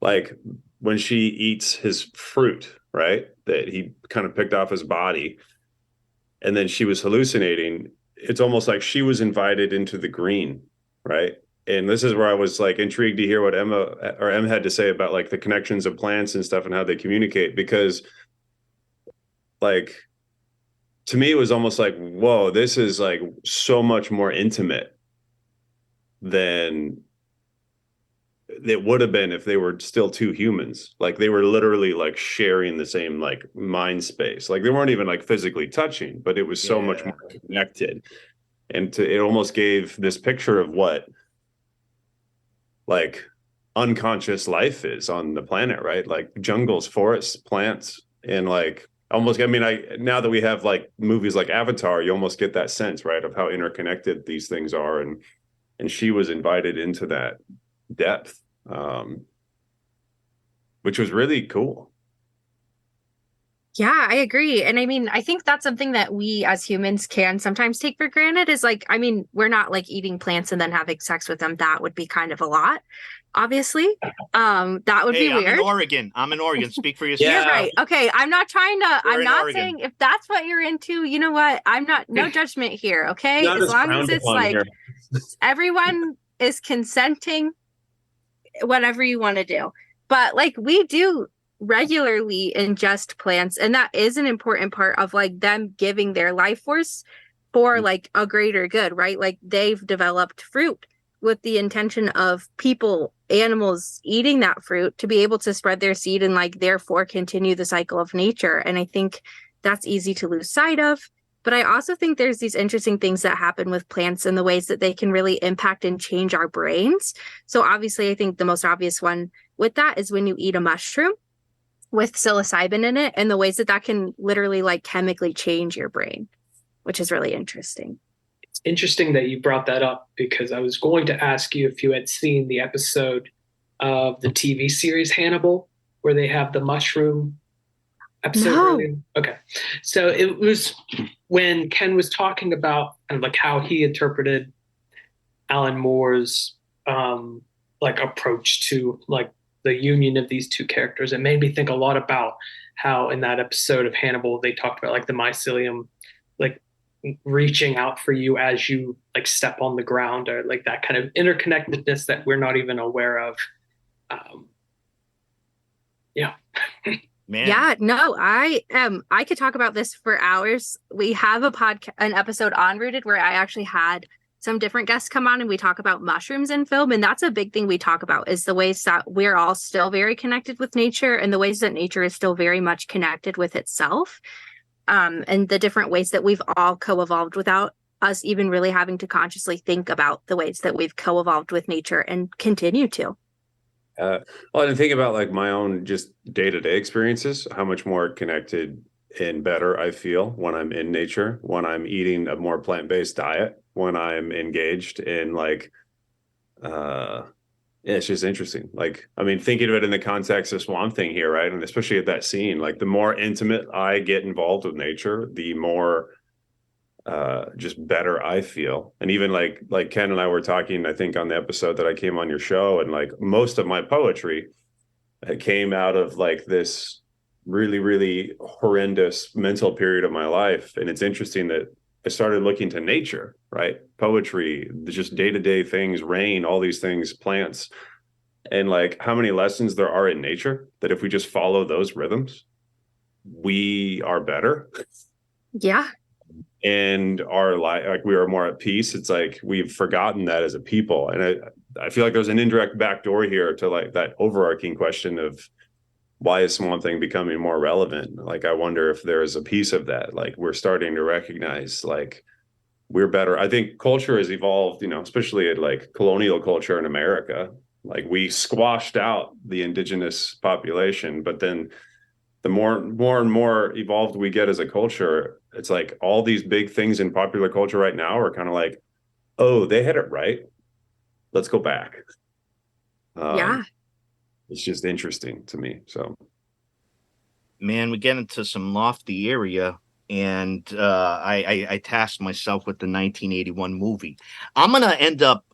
like when she eats his fruit, right, that he kind of picked off his body, and then she was hallucinating, it's almost like she was invited into the green, right? And this is where I was like intrigued to hear what Em had to say about like the connections of plants and stuff and how they communicate, because like, to me, it was almost like, whoa, this is like so much more intimate than it would have been if they were still two humans. Like they were literally like sharing the same like mind space. Like they weren't even like physically touching, but it was so much more connected. And it almost gave this picture of what like unconscious life is on the planet, right? Like jungles, forests, plants, and like almost, I mean, now that we have like movies like Avatar, you almost get that sense, right, of how interconnected these things are. And she was invited into that depth, which was really cool. Yeah, I agree. And I mean, I think that's something that we as humans can sometimes take for granted is like, I mean, we're not like eating plants and then having sex with them. That would be kind of a lot, obviously. That would be weird. I'm in Oregon. Speak for yourself. You're right. Okay. I'm not saying if that's what you're into, you know what? No judgment here. Okay. As long as it's like everyone is consenting, whatever you want to do. But like we do regularly ingest plants, and that is an important part of like them giving their life force for like a greater good, right? Like they've developed fruit with the intention of people, animals eating that fruit to be able to spread their seed and like therefore continue the cycle of nature. And I think that's easy to lose sight of. But I also think there's these interesting things that happen with plants and the ways that they can really impact and change our brains. So obviously, I think the most obvious one with that is when you eat a mushroom with psilocybin in it and the ways that that can literally like chemically change your brain, which is really interesting. It's interesting that you brought that up because I was going to ask you if you had seen the episode of the TV series Hannibal where they have the mushroom episode. No. Earlier. Okay. So it was when Ken was talking about kind of like how he interpreted Alan Moore's like approach to like the union of these two characters. It made me think a lot about how in that episode of Hannibal, they talked about like the mycelium, like reaching out for you as you like step on the ground, or like that kind of interconnectedness that we're not even aware of. Yeah. Man. Yeah, no, I could talk about this for hours. We have an episode on Rooted where I actually had some different guests come on and we talk about mushrooms in film. And that's a big thing we talk about is the ways that we're all still very connected with nature and the ways that nature is still very much connected with itself. And the different ways that we've all co-evolved without us even really having to consciously think about the ways that we've co-evolved with nature and continue to. Well, I didn't think about like my own just day-to-day experiences, how much more connected and better I feel when I'm in nature, when I'm eating a more plant-based diet, when I'm engaged in like, yeah, it's just interesting. Like, I mean, thinking of it in the context of Swamp Thing here, right? And especially at that scene, like the more intimate I get involved with nature, the more just better I feel. And even like Ken and I were talking, I think on the episode that I came on your show, and like most of my poetry came out of like this really, really horrendous mental period of my life. And it's interesting that I started looking to nature, right? Poetry, just day-to-day things, rain, all these things, plants, and like how many lessons there are in nature that if we just follow those rhythms, we are better. Yeah. And our life, like we are more at peace. It's like we've forgotten that as a people. And I feel like there's an indirect backdoor here to like that overarching question of why is Swamp Thing becoming more relevant? Like, I wonder if there is a piece of that. Like, we're starting to recognize, like, we're better. I think culture has evolved, you know, especially at like colonial culture in America. Like, we squashed out the indigenous population, but then the more and more evolved we get as a culture, it's like all these big things in popular culture right now are kind of like, oh, they had it right. Let's go back. Yeah. It's just interesting to me. So, man, we get into some lofty area, and I tasked myself with the 1981 movie. I'm going to end up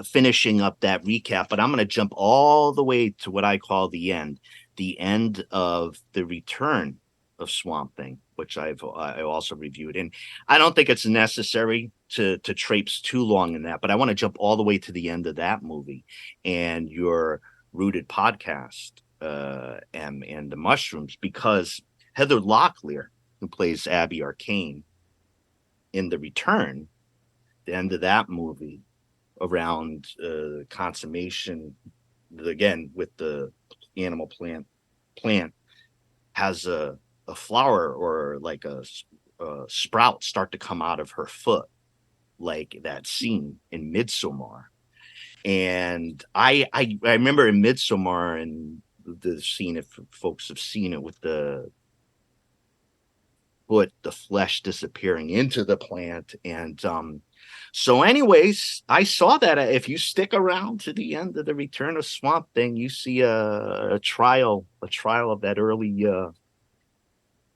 finishing up that recap, but I'm going to jump all the way to what I call the end of the return of Swamp Thing, which I also reviewed. And I don't think it's necessary to traipse too long in that, but I want to jump all the way to the end of that movie and your Rooted podcast and the mushrooms, because Heather Locklear, who plays Abby Arcane in The Return, the end of that movie, around consummation again with the animal plant has a flower or like a sprout start to come out of her foot, like that scene in Midsommar. And I remember in Midsommar and the scene, if folks have seen it, with the foot, the flesh disappearing into the plant. And so anyways, I saw that if you stick around to the end of the Return of Swamp Thing, you see a trial of that early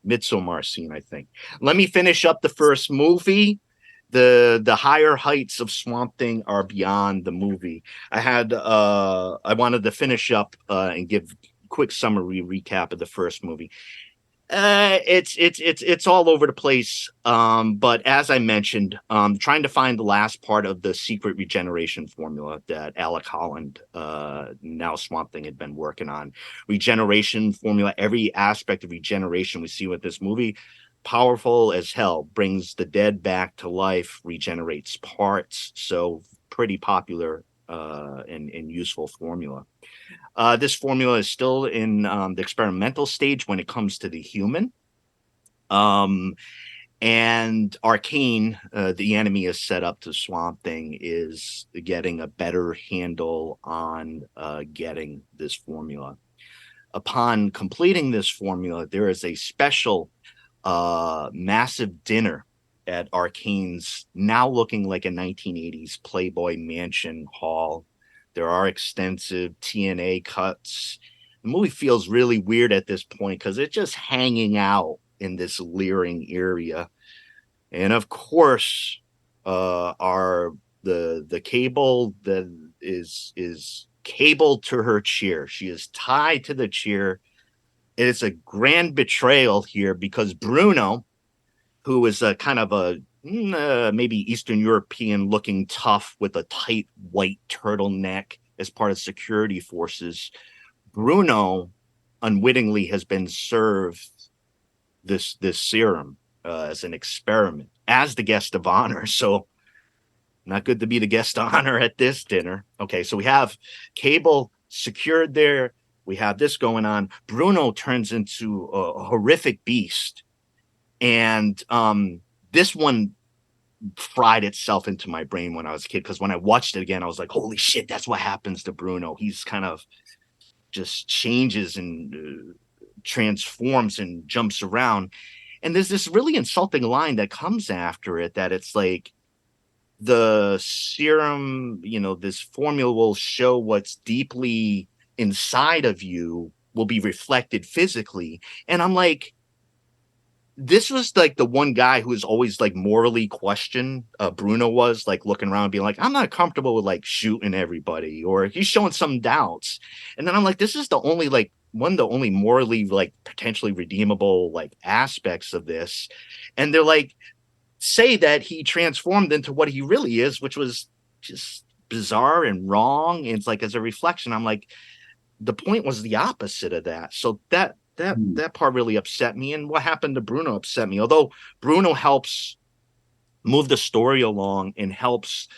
Midsommar scene, I think. Let me finish up the first movie. The higher heights of Swamp Thing are beyond the movie. I wanted to finish up and give quick summary recap of the first movie. It's all over the place. But as I mentioned, trying to find the last part of the secret regeneration formula that Alec Holland, now Swamp Thing, had been working on. Regeneration formula, every aspect of regeneration we see with this movie, powerful as hell, brings the dead back to life, regenerates parts. So pretty popular and useful formula. This formula is still in the experimental stage when it comes to the human. And Arcane, the enemy is set up to Swamp Thing, is getting a better handle on getting this formula. Upon completing this formula, there is a special massive dinner at Arcane's, now looking like a 1980s Playboy Mansion hall. There are extensive TNA cuts. The movie feels really weird at this point because it's just hanging out in this leering area. And of course, are the cable that is cabled to her chair. She is tied to the chair. It is a grand betrayal here because Bruno, who is a kind of a maybe Eastern European looking tough with a tight white turtleneck as part of security forces, Bruno unwittingly has been served this serum as an experiment as the guest of honor. So not good to be the guest of honor at this dinner. Okay, so we have Cable secured there. We have this going on. Bruno turns into a horrific beast. And this one fried itself into my brain when I was a kid, because when I watched it again, I was like, holy shit, that's what happens to Bruno. He's kind of just changes and transforms and jumps around. And there's this really insulting line that comes after it, that it's like, the serum, this formula will show what's deeply inside of you, will be reflected physically. And I'm like, this was like the one guy who was always like morally questioned. Bruno was like looking around being like, I'm not comfortable with like shooting everybody, or he's showing some doubts. And then I'm like, this is the only like one of the only morally like potentially redeemable like aspects of this. And they're like, say that he transformed into what he really is, which was just bizarre and wrong. And it's like, as a reflection, I'm like, the point was the opposite of that. So that part really upset me. And what happened to Bruno upset me. Although Bruno helps move the story along and helps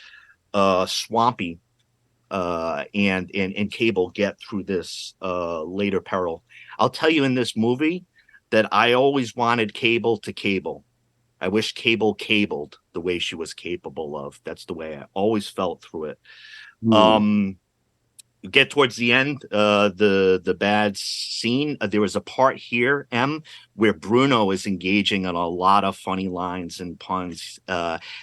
Swampy and Cable get through this later peril. I'll tell you, in this movie, that I always wanted Cable to cable. I wish Cable cabled the way she was capable of. That's the way I always felt through it. Get towards the end, the bad scene. There was a part here, where Bruno is engaging in a lot of funny lines and puns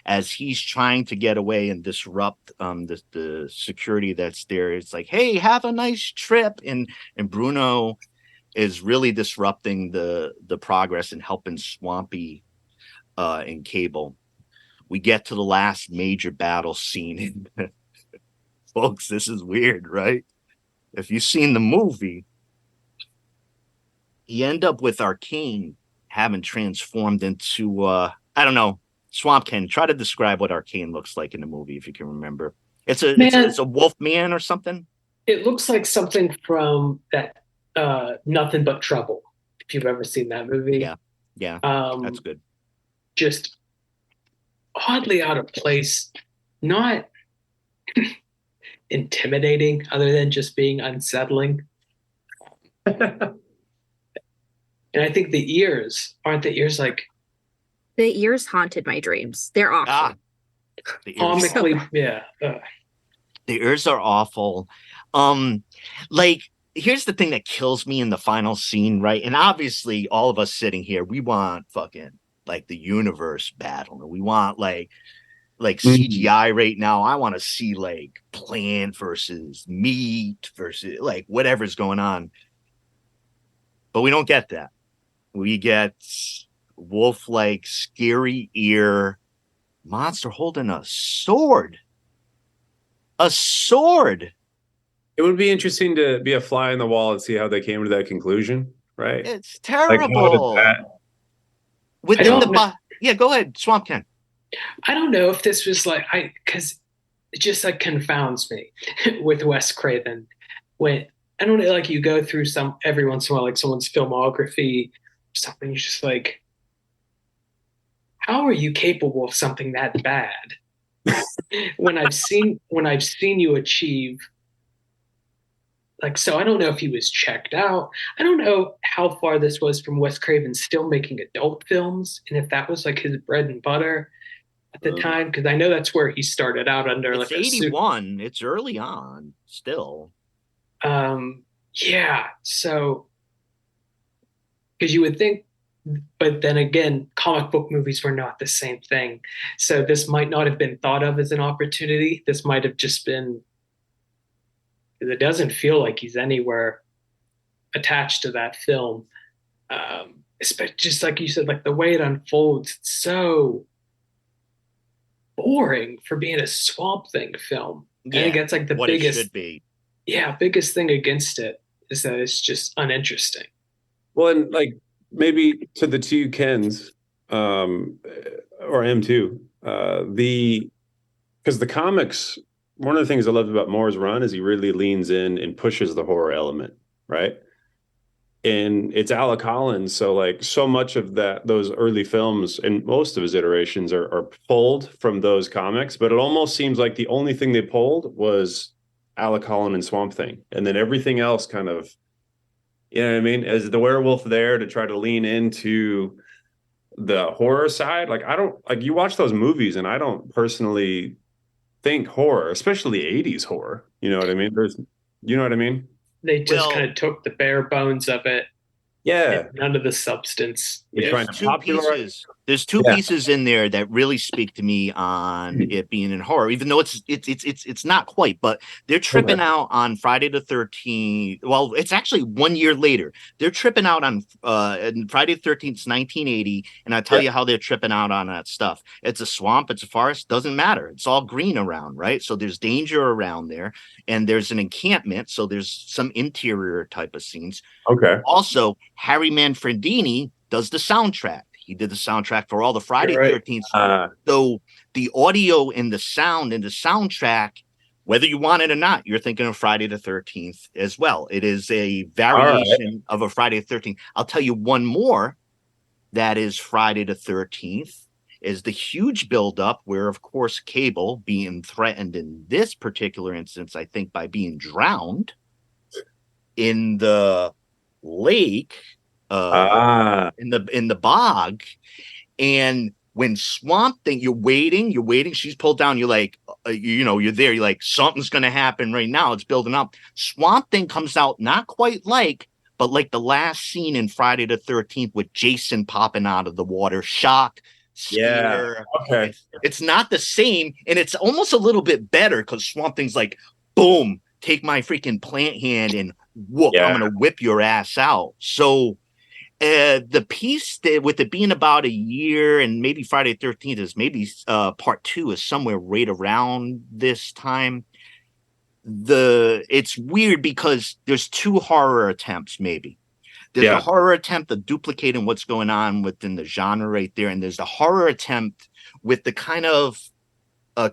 as he's trying to get away and disrupt the security that's there. It's like, hey, have a nice trip, and Bruno is really disrupting the progress and helping Swampy and Cable. We get to the last major battle scene. Folks, this is weird, right? If you've seen the movie, you end up with Arcane having transformed into, I don't know, Swamp Ken. Try to describe what Arcane looks like in the movie, if you can remember. It's a wolf man or something. It looks like something from that Nothing But Trouble, if you've ever seen that movie. Yeah, that's good. intimidating other than just being unsettling. And I think the ears, aren't the ears like The ears haunted my dreams. They're awful. Ah, the ears, comically, yeah. the ears are awful. Like, here's the thing that kills me in the final scene, right? And obviously, all of us sitting here, we want fucking like the universe battle. We want like CGI right now. I want to see like plant versus meat versus like whatever's going on. But we don't get that. We get wolf-like scary ear monster holding a sword. A sword. It would be interesting to be a fly in the wall and see how they came to that conclusion, right? It's Like, how did terrible. that- Within the yeah, go ahead, Swamp Ken. I don't know if this was like because it just like confounds me with Wes Craven when I don't know, like you go through every once in a while like someone's filmography, something you're just like, how are you capable of something that bad? when I've seen you achieve like, so I don't know if he was checked out. I don't know how far this was from Wes Craven still making adult films and if that was like his bread and butter at the time, because I know that's where he started out under It's like 81. It's early on still. Yeah. So because you would think, but then again, comic book movies were not the same thing. So this might not have been thought of as an opportunity. This might have just been, it doesn't feel like he's anywhere attached to that film. Just like you said, like the way it unfolds, it's so boring for being a Swamp Thing film. Yeah, I think that's like the what biggest, it should be. yeah, biggest thing against it is that it's just uninteresting. Well, and like maybe to the two Kens, or M2, because the comics, one of the things I loved about Moore's run is he really leans in and pushes the horror element, right? And it's Alec Collins, so like so much of those early films and most of his iterations are pulled from those comics, but it almost seems like the only thing they pulled was Alec Collins and Swamp Thing, and then everything else kind of, you know what I mean, as the werewolf there to try to lean into the horror side. Like I don't like, you watch those movies and I don't personally think horror, especially 80s horror. You know what I mean? You know what I mean? They just kind of took the bare bones of it. Yeah. None of the substance. There's two pieces in there that really speak to me on it being in horror, even though it's not quite, but they're tripping out on Friday the 13th. Well, it's actually 1 year later. They're tripping out on Friday the 13th, 1980, and I tell you how they're tripping out on that stuff. It's a swamp, it's a forest, doesn't matter. It's all green around, right? So there's danger around there, and there's an encampment, so there's some interior type of scenes. Okay. Also, Harry Manfredini does the soundtrack. He did the soundtrack for all the Friday 13th. So the audio and the sound and the soundtrack, whether you want it or not, you're thinking of Friday the 13th as well. It is a variation of a Friday the 13th. I'll tell you one more that is Friday the 13th is the huge buildup where, of course, Cable being threatened in this particular instance, I think, by being drowned in the lake, in the bog, and when Swamp Thing, you're waiting, she's pulled down, you're like, you're there, you're like, something's gonna happen right now, it's building up. Swamp Thing comes out not quite but like the last scene in Friday the 13th with Jason popping out of the water, shock, scare. Okay. It's not the same, and it's almost a little bit better because Swamp Thing's like, boom, take my freaking plant hand and whoop, I'm gonna whip your ass out. So the piece that, with it being about a year and maybe Friday the 13th is maybe part 2 is somewhere right around this time. It's weird because there's 2 horror attempts maybe. There's a horror attempt of duplicating what's going on within the genre right there, and there's a horror attempt with the kind of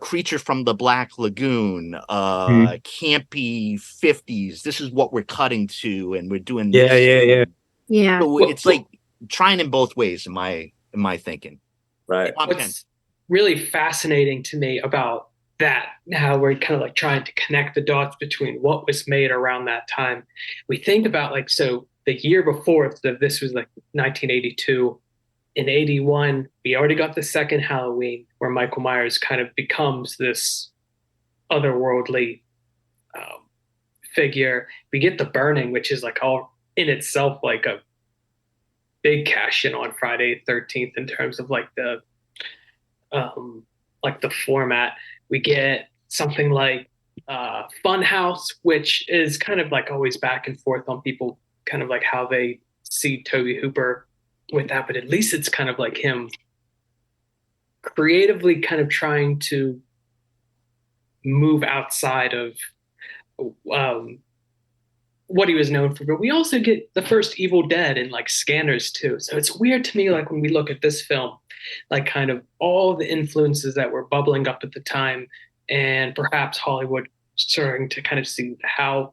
Creature from the Black Lagoon, campy 50s. This is what we're cutting to, and we're doing this. Yeah. So it's like trying in both ways, in my thinking. Right. What's really fascinating to me about that how we're kind of like trying to connect the dots between what was made around that time. We think about like, so the year before, so this was like 1982. In 81, we already got the second Halloween where Michael Myers kind of becomes this otherworldly figure. We get the Burning, which is like all in itself like a big cash in on Friday 13th in terms of like the format. We get something like Funhouse, which is kind of like always back and forth on people kind of like how they see Tobe Hooper with that, but at least it's kind of like him creatively kind of trying to move outside of what he was known for. But we also get the first Evil Dead and like Scanners too. So it's weird to me, like when we look at this film, like kind of all the influences that were bubbling up at the time, and perhaps Hollywood starting to kind of see how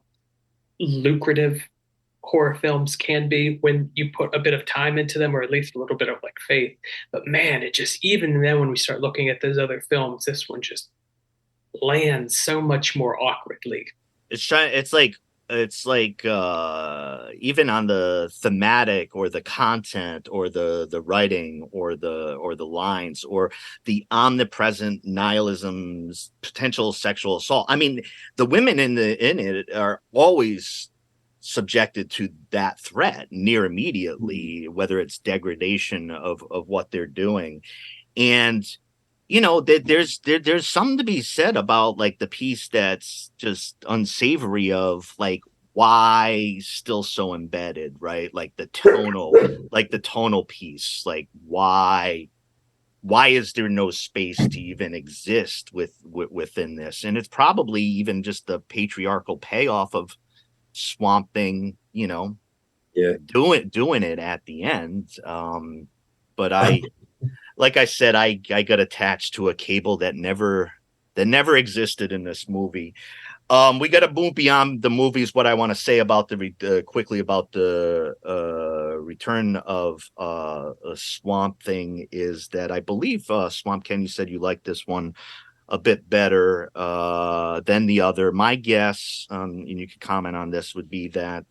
lucrative horror films can be when you put a bit of time into them, or at least a little bit of like faith. But man, it just, even then when we start looking at those other films, this one just lands so much more awkwardly. It's like even on the thematic or the content or the writing or the lines or the omnipresent nihilism's potential sexual assault. I mean, the women in it are always subjected to that threat near immediately, whether it's degradation of what they're doing. And you know, there's something to be said about like the piece that's just unsavory of like why still so embedded, right? Like the tonal piece, like why is there no space to even exist within this? And it's probably even just the patriarchal payoff of Swamp Thing, you know, doing it at the end. But like I said, I got attached to a cable that never existed in this movie. We got to move beyond the movies. What I want to say about quickly about the return of Swamp Thing is that I believe Swamp Ken, you said you liked this one a bit better than the other. My guess, and you can comment on this, would be that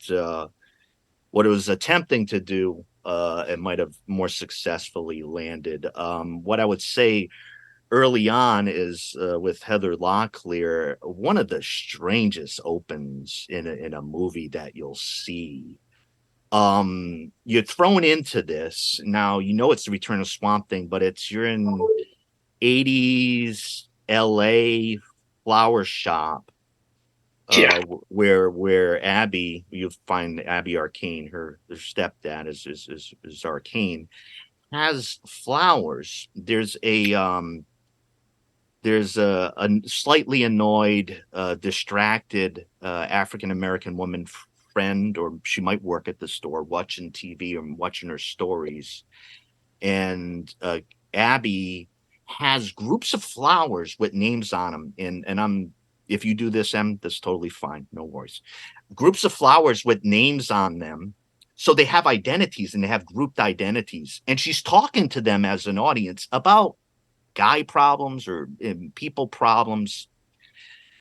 what it was attempting to do, it might have more successfully landed. What I would say early on is with Heather Locklear, one of the strangest opens in a movie that you'll see. You're thrown into this now. You know it's the return of Swamp Thing, but you're in 80s LA flower shop. Where Abby, you find Abby Arcane, her stepdad is Arcane, has flowers. There's a slightly annoyed, distracted African American woman friend, or she might work at the store watching TV or watching her stories, and Abby has groups of flowers with names on them, and if you do this, that's totally fine. No worries. Groups of flowers with names on them. So they have identities and they have grouped identities. And she's talking to them as an audience about guy problems or people problems.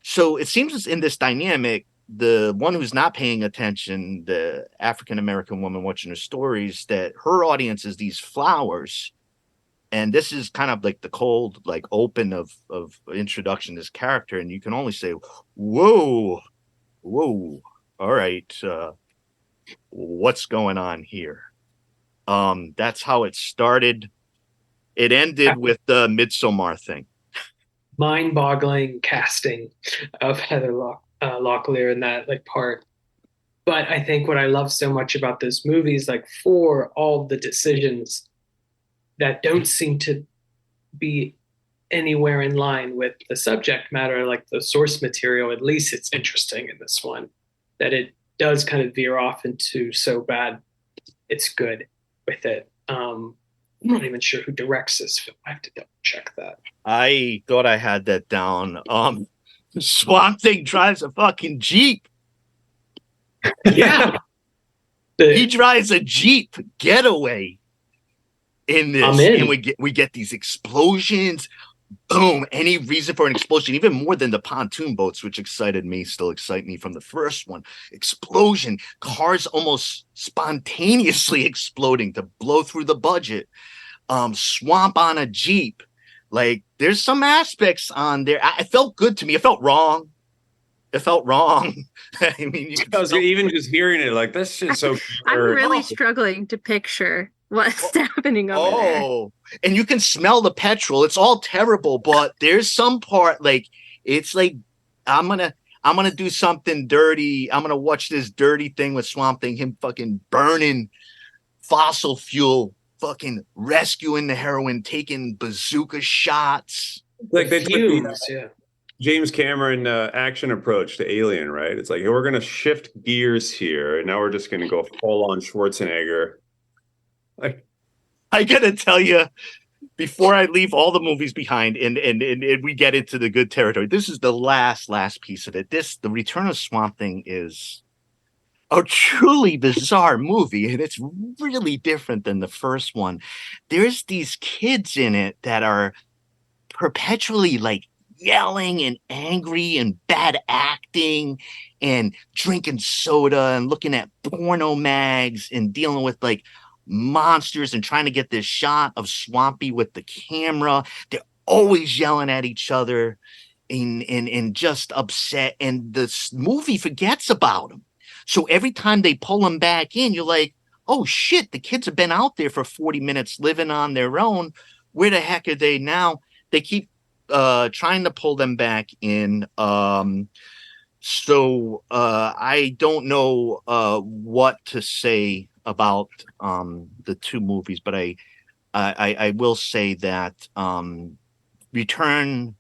So it seems in this dynamic, the one who's not paying attention, the African-American woman watching her stories, that her audience is these flowers. And this is kind of like the cold, like open of introduction to this character. And you can only say, whoa, all right. What's going on here? That's how it started. It ended with the Midsommar thing. Mind-boggling casting of Heather Locklear in that like part. But I think what I love so much about this movie is like for all the decisions that don't seem to be anywhere in line with the subject matter, like the source material, at least it's interesting in this one, that it does kind of veer off into so bad it's good with it. I'm not even sure who directs this film. I have to double check that. I thought I had that down. Swamp Thing drives a fucking Jeep. Yeah. He drives a Jeep getaway in this, and we get these explosions. boom, any reason for an explosion, even more than the pontoon boats, which still excite me from the first one. Explosion, cars almost spontaneously exploding to blow through the budget. Swamp on a Jeep. Like, there's some aspects on there. It felt good to me. It felt wrong. I mean, even just hearing it, like, that's just so. I'm really struggling to picture what's happening over there. And you can smell the petrol. It's all terrible, but there's some part, like, it's like, I'm gonna do something dirty. I'm gonna watch this dirty thing with Swamp Thing, him fucking burning fossil fuel, fucking rescuing the heroine, taking bazooka shots. Like they took James Cameron action approach to Alien, right? It's like, hey, we're going to shift gears here, and now we're just going to go full on Schwarzenegger. Like, I gotta tell you, before I leave all the movies behind and we get into the good territory, this is the last piece of it. The Return of Swamp Thing is a truly bizarre movie, and it's really different than the first one. There's these kids in it that are perpetually like yelling and angry and bad acting and drinking soda and looking at porno mags and dealing with like monsters and trying to get this shot of Swampy with the camera. They're always yelling at each other and just upset, and the movie forgets about them. So every time they pull them back in, you're like, oh shit, the kids have been out there for 40 minutes living on their own. Where the heck are they now? They keep trying to pull them back in. So I don't know what to say about the two movies, but I will say that Return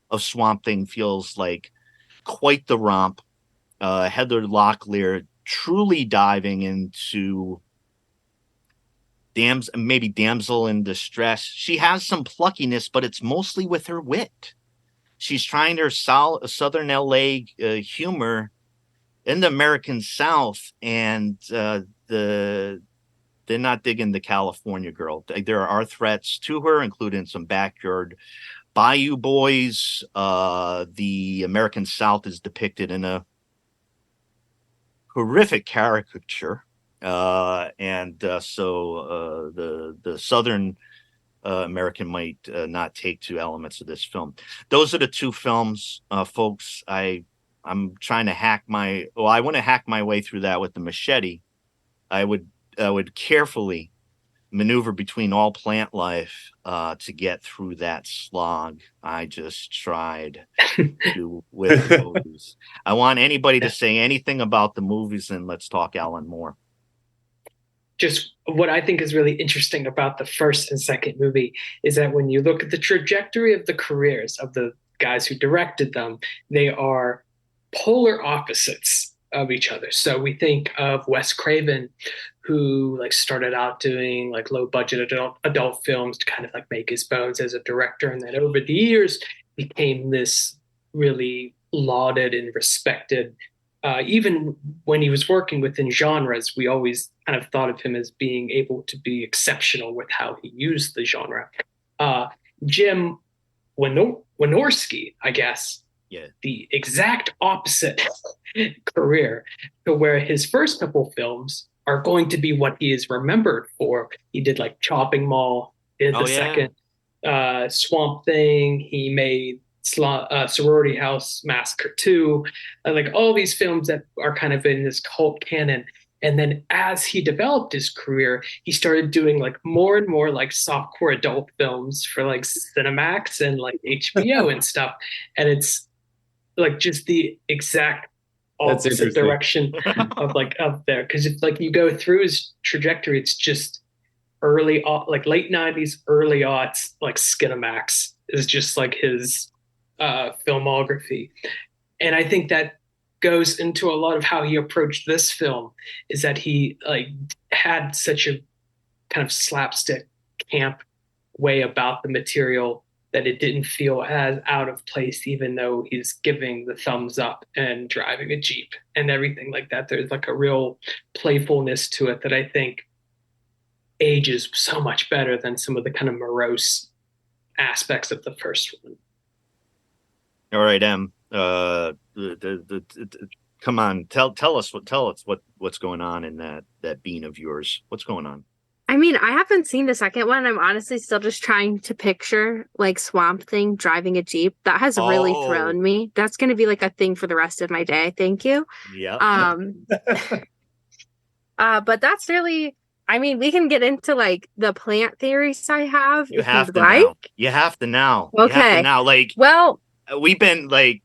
of Swamp Thing feels like quite the romp. Heather Locklear truly diving into maybe damsel in distress. She has some pluckiness, but it's mostly with her wit. She's trying her Southern LA humor in the American South, and they're not digging the California girl. There are threats to her, including some backyard bayou boys. The American South is depicted in a horrific caricature, so the Southern American might not take to elements of this film. Those are the two films, folks. I'm trying to I want to hack my way through that with the machete. I would carefully maneuver between all plant life to get through that slog. I just tried to with the movies. I want anybody to say anything about the movies, and let's talk Alan Moore. Just what I think is really interesting about the first and second movie is that when you look at the trajectory of the careers of the guys who directed them, they are polar opposites of each other. So we think of Wes Craven, who like started out doing like low budget adult films to kind of like make his bones as a director, and then over the years became this really lauded and respected. Even when he was working within genres, we always kind of thought of him as being able to be exceptional with how he used the genre. Jim Wynorski, I guess, the exact opposite career, to where his first couple films are going to be what he is remembered for. He did like Chopping Mall, did the second Swamp Thing. He made Sorority House Massacre 2, like all these films that are kind of in this cult canon. And then as he developed his career, he started doing like more and more like softcore adult films for like Cinemax and like HBO and stuff. And it's like just the exact opposite direction of there. Because if like you go through his trajectory, it's just late 90s, early aughts, like Skinamax is just like his filmography. And I think that goes into a lot of how he approached this film, is that he like had such a kind of slapstick camp way about the material that it didn't feel as out of place, even though he's giving the thumbs up and driving a Jeep and everything like that. There's like a real playfulness to it that I think ages so much better than some of the kind of morose aspects of the first one. All right, Em. Come on, tell us what's going on in that bean of yours. What's going on? I mean, I haven't seen the second one. I'm honestly still just trying to picture like Swamp Thing driving a Jeep. That has really thrown me. That's going to be like a thing for the rest of my day. Thank you. Yeah. But that's really, I mean, we can get into like the plant theories I have. You if have you'd to like. now. You have to now. Okay. You have to now. Like, well, we've been like,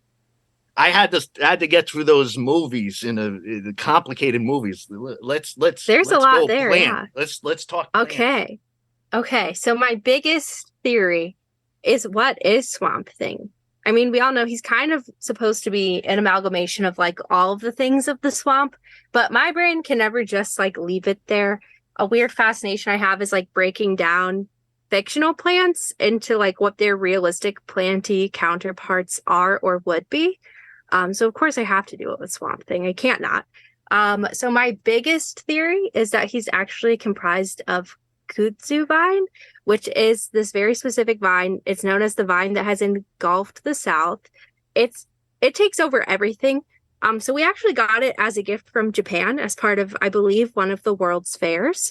I had to get through those movies in the complicated movies. Let's there's a lot there. Plant. Yeah. Let's talk. Okay. Okay. So my biggest theory is, what is Swamp Thing? I mean, we all know he's kind of supposed to be an amalgamation of like all of the things of the swamp, but my brain can never just like leave it there. A weird fascination I have is like breaking down fictional plants into like what their realistic planty counterparts are or would be. So of course I have to do it with Swamp Thing. I can't not. So my biggest theory is that he's actually comprised of kudzu vine, which is this very specific vine. It's known as the vine that has engulfed the South. It takes over everything. So we actually got it as a gift from Japan as part of, I believe, one of the World's Fairs.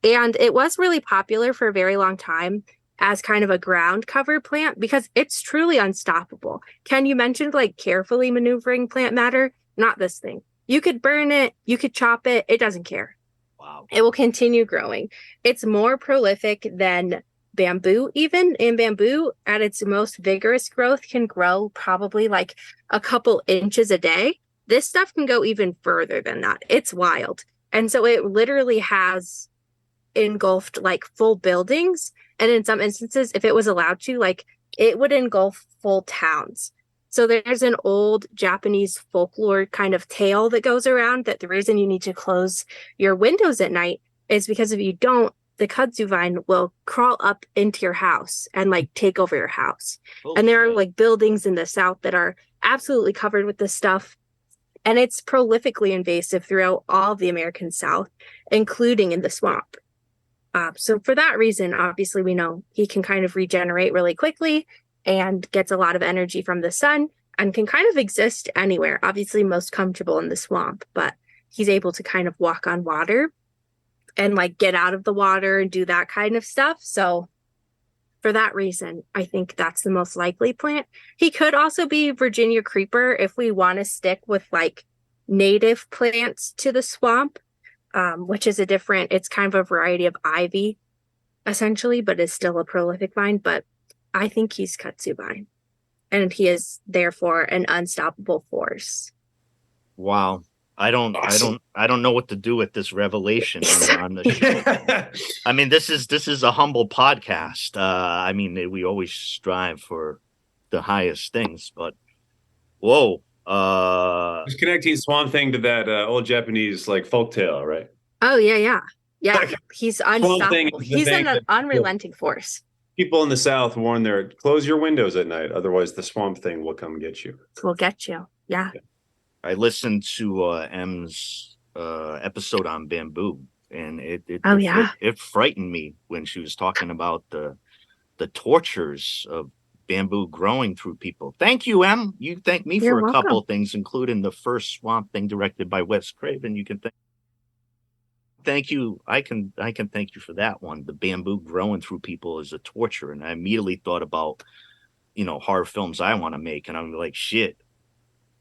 And it was really popular for a very long time as kind of a ground cover plant because it's truly unstoppable. Ken, you mentioned like carefully maneuvering plant matter. Not this thing. You could burn it, you could chop it, it doesn't care. Wow. It will continue growing. It's more prolific than bamboo even, and bamboo at its most vigorous growth can grow probably like a couple inches a day. This stuff can go even further than that. It's wild. And so it literally has engulfed like full buildings, and in some instances, if it was allowed to, like it would engulf full towns. So there's an old Japanese folklore kind of tale that goes around that the reason you need to close your windows at night is because if you don't, the kudzu vine will crawl up into your house and like take over your house. And there are like buildings in the South that are absolutely covered with this stuff. And it's prolifically invasive throughout all of the American South, including in the swamp. So for that reason, obviously, we know he can kind of regenerate really quickly and gets a lot of energy from the sun and can kind of exist anywhere. Obviously, most comfortable in the swamp, but he's able to kind of walk on water and like get out of the water and do that kind of stuff. So for that reason, I think that's the most likely plant. He could also be Virginia creeper if we want to stick with like native plants to the swamp. Which is it's kind of a variety of ivy, essentially, but is still a prolific vine. But I think he's kudzu vine, and he is therefore an unstoppable force. Wow. Awesome. I don't know what to do with this revelation on the show. I mean, this is a humble podcast. I mean, we always strive for the highest things, but whoa. Just connecting Swamp Thing to that old Japanese like folktale, right? Oh yeah. He's unstoppable. He's an unrelenting force. People in the South warn close your windows at night, otherwise the Swamp Thing will come get you. Will get you. Yeah. I listened to M's episode on bamboo, and it frightened me when she was talking about the tortures of bamboo growing through people. Thank you, Em. You thank me for a couple of things, including the first Swamp Thing directed by Wes Craven. You can thank you. I can thank you for that one. The bamboo growing through people is a torture, and I immediately thought about horror films I want to make, and I'm like, shit,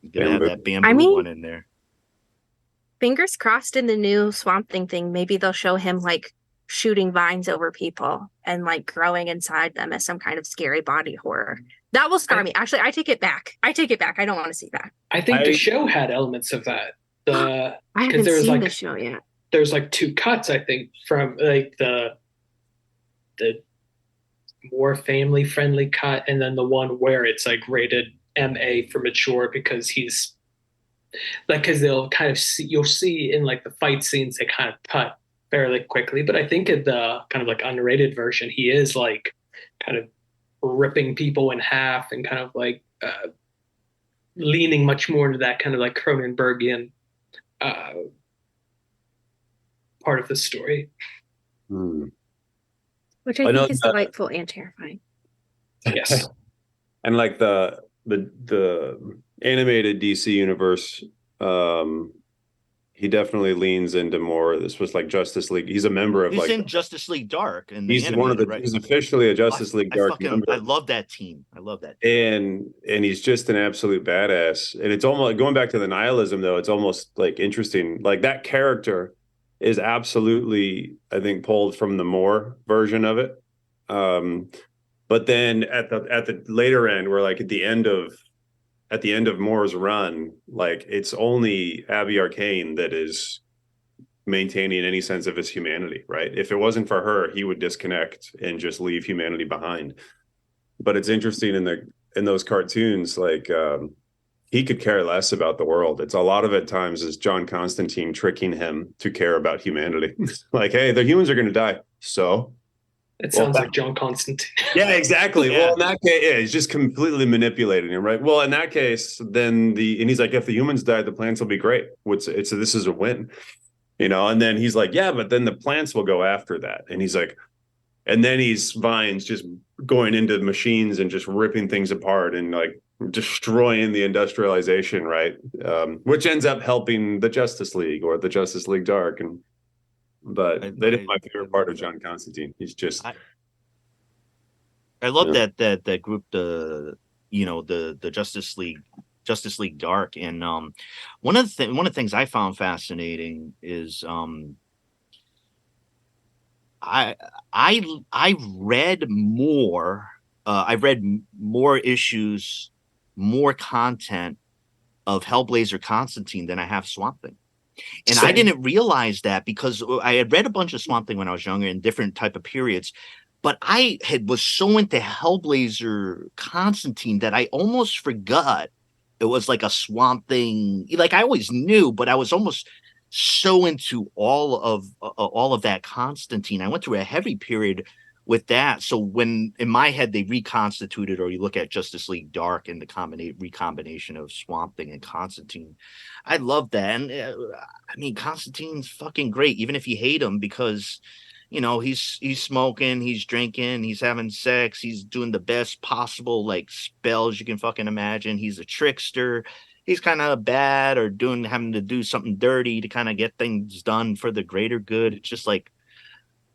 you gotta have that bamboo one in there. Fingers crossed in the new Swamp Thing. Maybe they'll show him like shooting vines over people and like growing inside them as some kind of scary body horror. That will scar me. Actually, I take it back. I don't want to see that. I think the show had elements of that. I haven't seen the show yet. There's like two cuts, I think, from like the more family friendly cut, and then the one where it's like rated MA for mature because he's like, because they'll kind of you'll see in like the fight scenes they kind of cut fairly quickly, but I think in the kind of like unrated version, he is like kind of ripping people in half and kind of like leaning much more into that kind of like Cronenbergian part of the story. Which I think is delightful and terrifying. Yes. And like the animated DC universe, he definitely leans into more. This was like Justice League. He's a member of He's like in Justice League Dark and the he's one of animated, the right? he's officially a Justice League Dark member. I love that team. I love that team. And he's just an absolute badass. And it's almost going back to the nihilism though, it's almost like interesting. Like that character is absolutely, I think, pulled from the Moore version of it. But then at the later end, where like at the end of Moore's run, like it's only Abby Arcane that is maintaining any sense of his humanity, right? If it wasn't for her, he would disconnect and just leave humanity behind. But it's interesting in those cartoons, like he could care less about the world. It's a lot of it times is John Constantine tricking him to care about humanity. Like, hey, the humans are going to die, so it sounds like John Constantine. Yeah, exactly. Yeah. Well, in that case, yeah, he's just completely manipulating him, right? Well, in that case, then and he's like, if the humans die, the plants will be great. This is a win, And then he's like, yeah, but then the plants will go after that. And he's like, and then Vine's just going into machines and just ripping things apart and like destroying the industrialization, right? Which ends up helping the Justice League or the Justice League Dark. But that is my favorite part of John Constantine. He's just. I love that group, the Justice League Dark, and one of the things I found fascinating is I read more. I've read more issues, more content of Hellblazer Constantine than I have Swamp Thing. And I didn't realize that because I had read a bunch of Swamp Thing when I was younger in different type of periods. But I was so into Hellblazer Constantine that I almost forgot it was like a Swamp Thing. Like I always knew, but I was almost so into all of that Constantine. I went through a heavy period with that. So when in my head they reconstituted, or you look at Justice League Dark and the recombination of Swamp Thing and Constantine, I love that. And I mean, Constantine's fucking great, even if you hate him, because he's smoking, he's drinking, he's having sex, he's doing the best possible like spells you can fucking imagine. He's a trickster. He's kind of bad or having to do something dirty to kind of get things done for the greater good. It's just like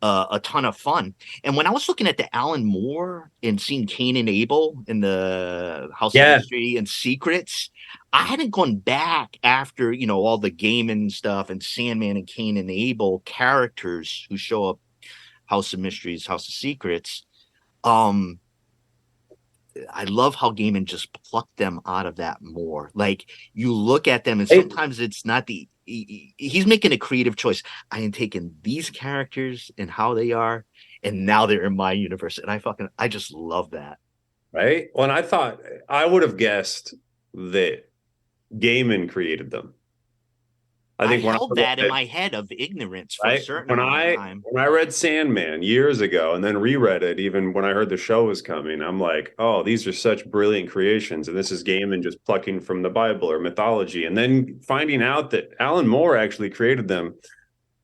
a ton of fun. And when I was looking at the Alan Moore and seeing Cain and Abel in the House of Mystery and Secrets, I hadn't gone back after, all the Gaiman stuff and Sandman and Cain and Abel characters who show up House of Mysteries, House of Secrets. I love how Gaiman just plucked them out of that more. Like you look at them and sometimes it's not he's making a creative choice. I am taking these characters and how they are, and now they're in my universe. And I just love that. Right. Well, and I thought I would have guessed that Gaiman created them. I held that in my head of ignorance for a certain time. When I read Sandman years ago and then reread it, even when I heard the show was coming, I'm like, oh, these are such brilliant creations. And this is Gaiman just plucking from the Bible or mythology. And then finding out that Alan Moore actually created them.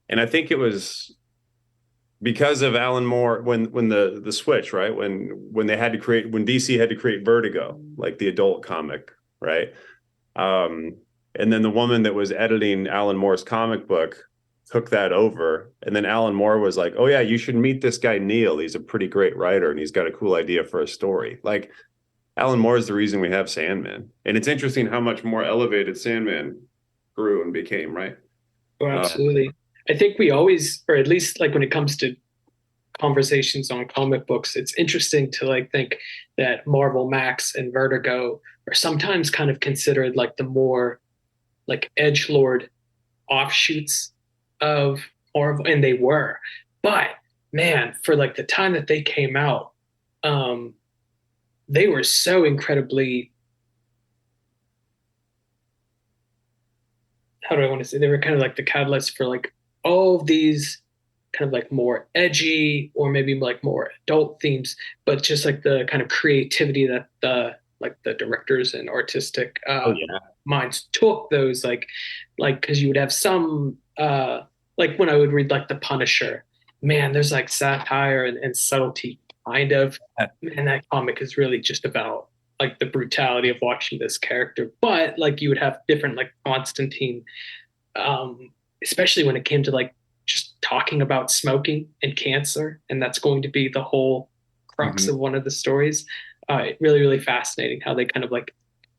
And I think it was because of Alan Moore when the switch, right? When DC had to create Vertigo, like the adult comic, right? And then the woman that was editing Alan Moore's comic book took that over. And then Alan Moore was like, oh, yeah, you should meet this guy, Neil. He's a pretty great writer and he's got a cool idea for a story. Like Alan Moore is the reason we have Sandman. And it's interesting how much more elevated Sandman grew and became, right? Oh, absolutely. I think we always, or at least like when it comes to conversations on comic books, it's interesting to like think that Marvel Max and Vertigo are sometimes kind of considered like the more like edgelord offshoots of Marvel, and they were. But man, for like the time that they came out, they were so incredibly, how do I want to say, they were kind of like the catalyst for like all of these kind of like more edgy or maybe like more adult themes, but just like the kind of creativity that the directors and artistic minds took those like because you would have some like when I would read like The Punisher, man, there's like satire and subtlety kind of. And that comic is really just about like the brutality of watching this character. But like you would have different like Constantine, especially when it came to like just talking about smoking and cancer, and that's going to be the whole crux of one of the stories. Really, really fascinating how they kind of like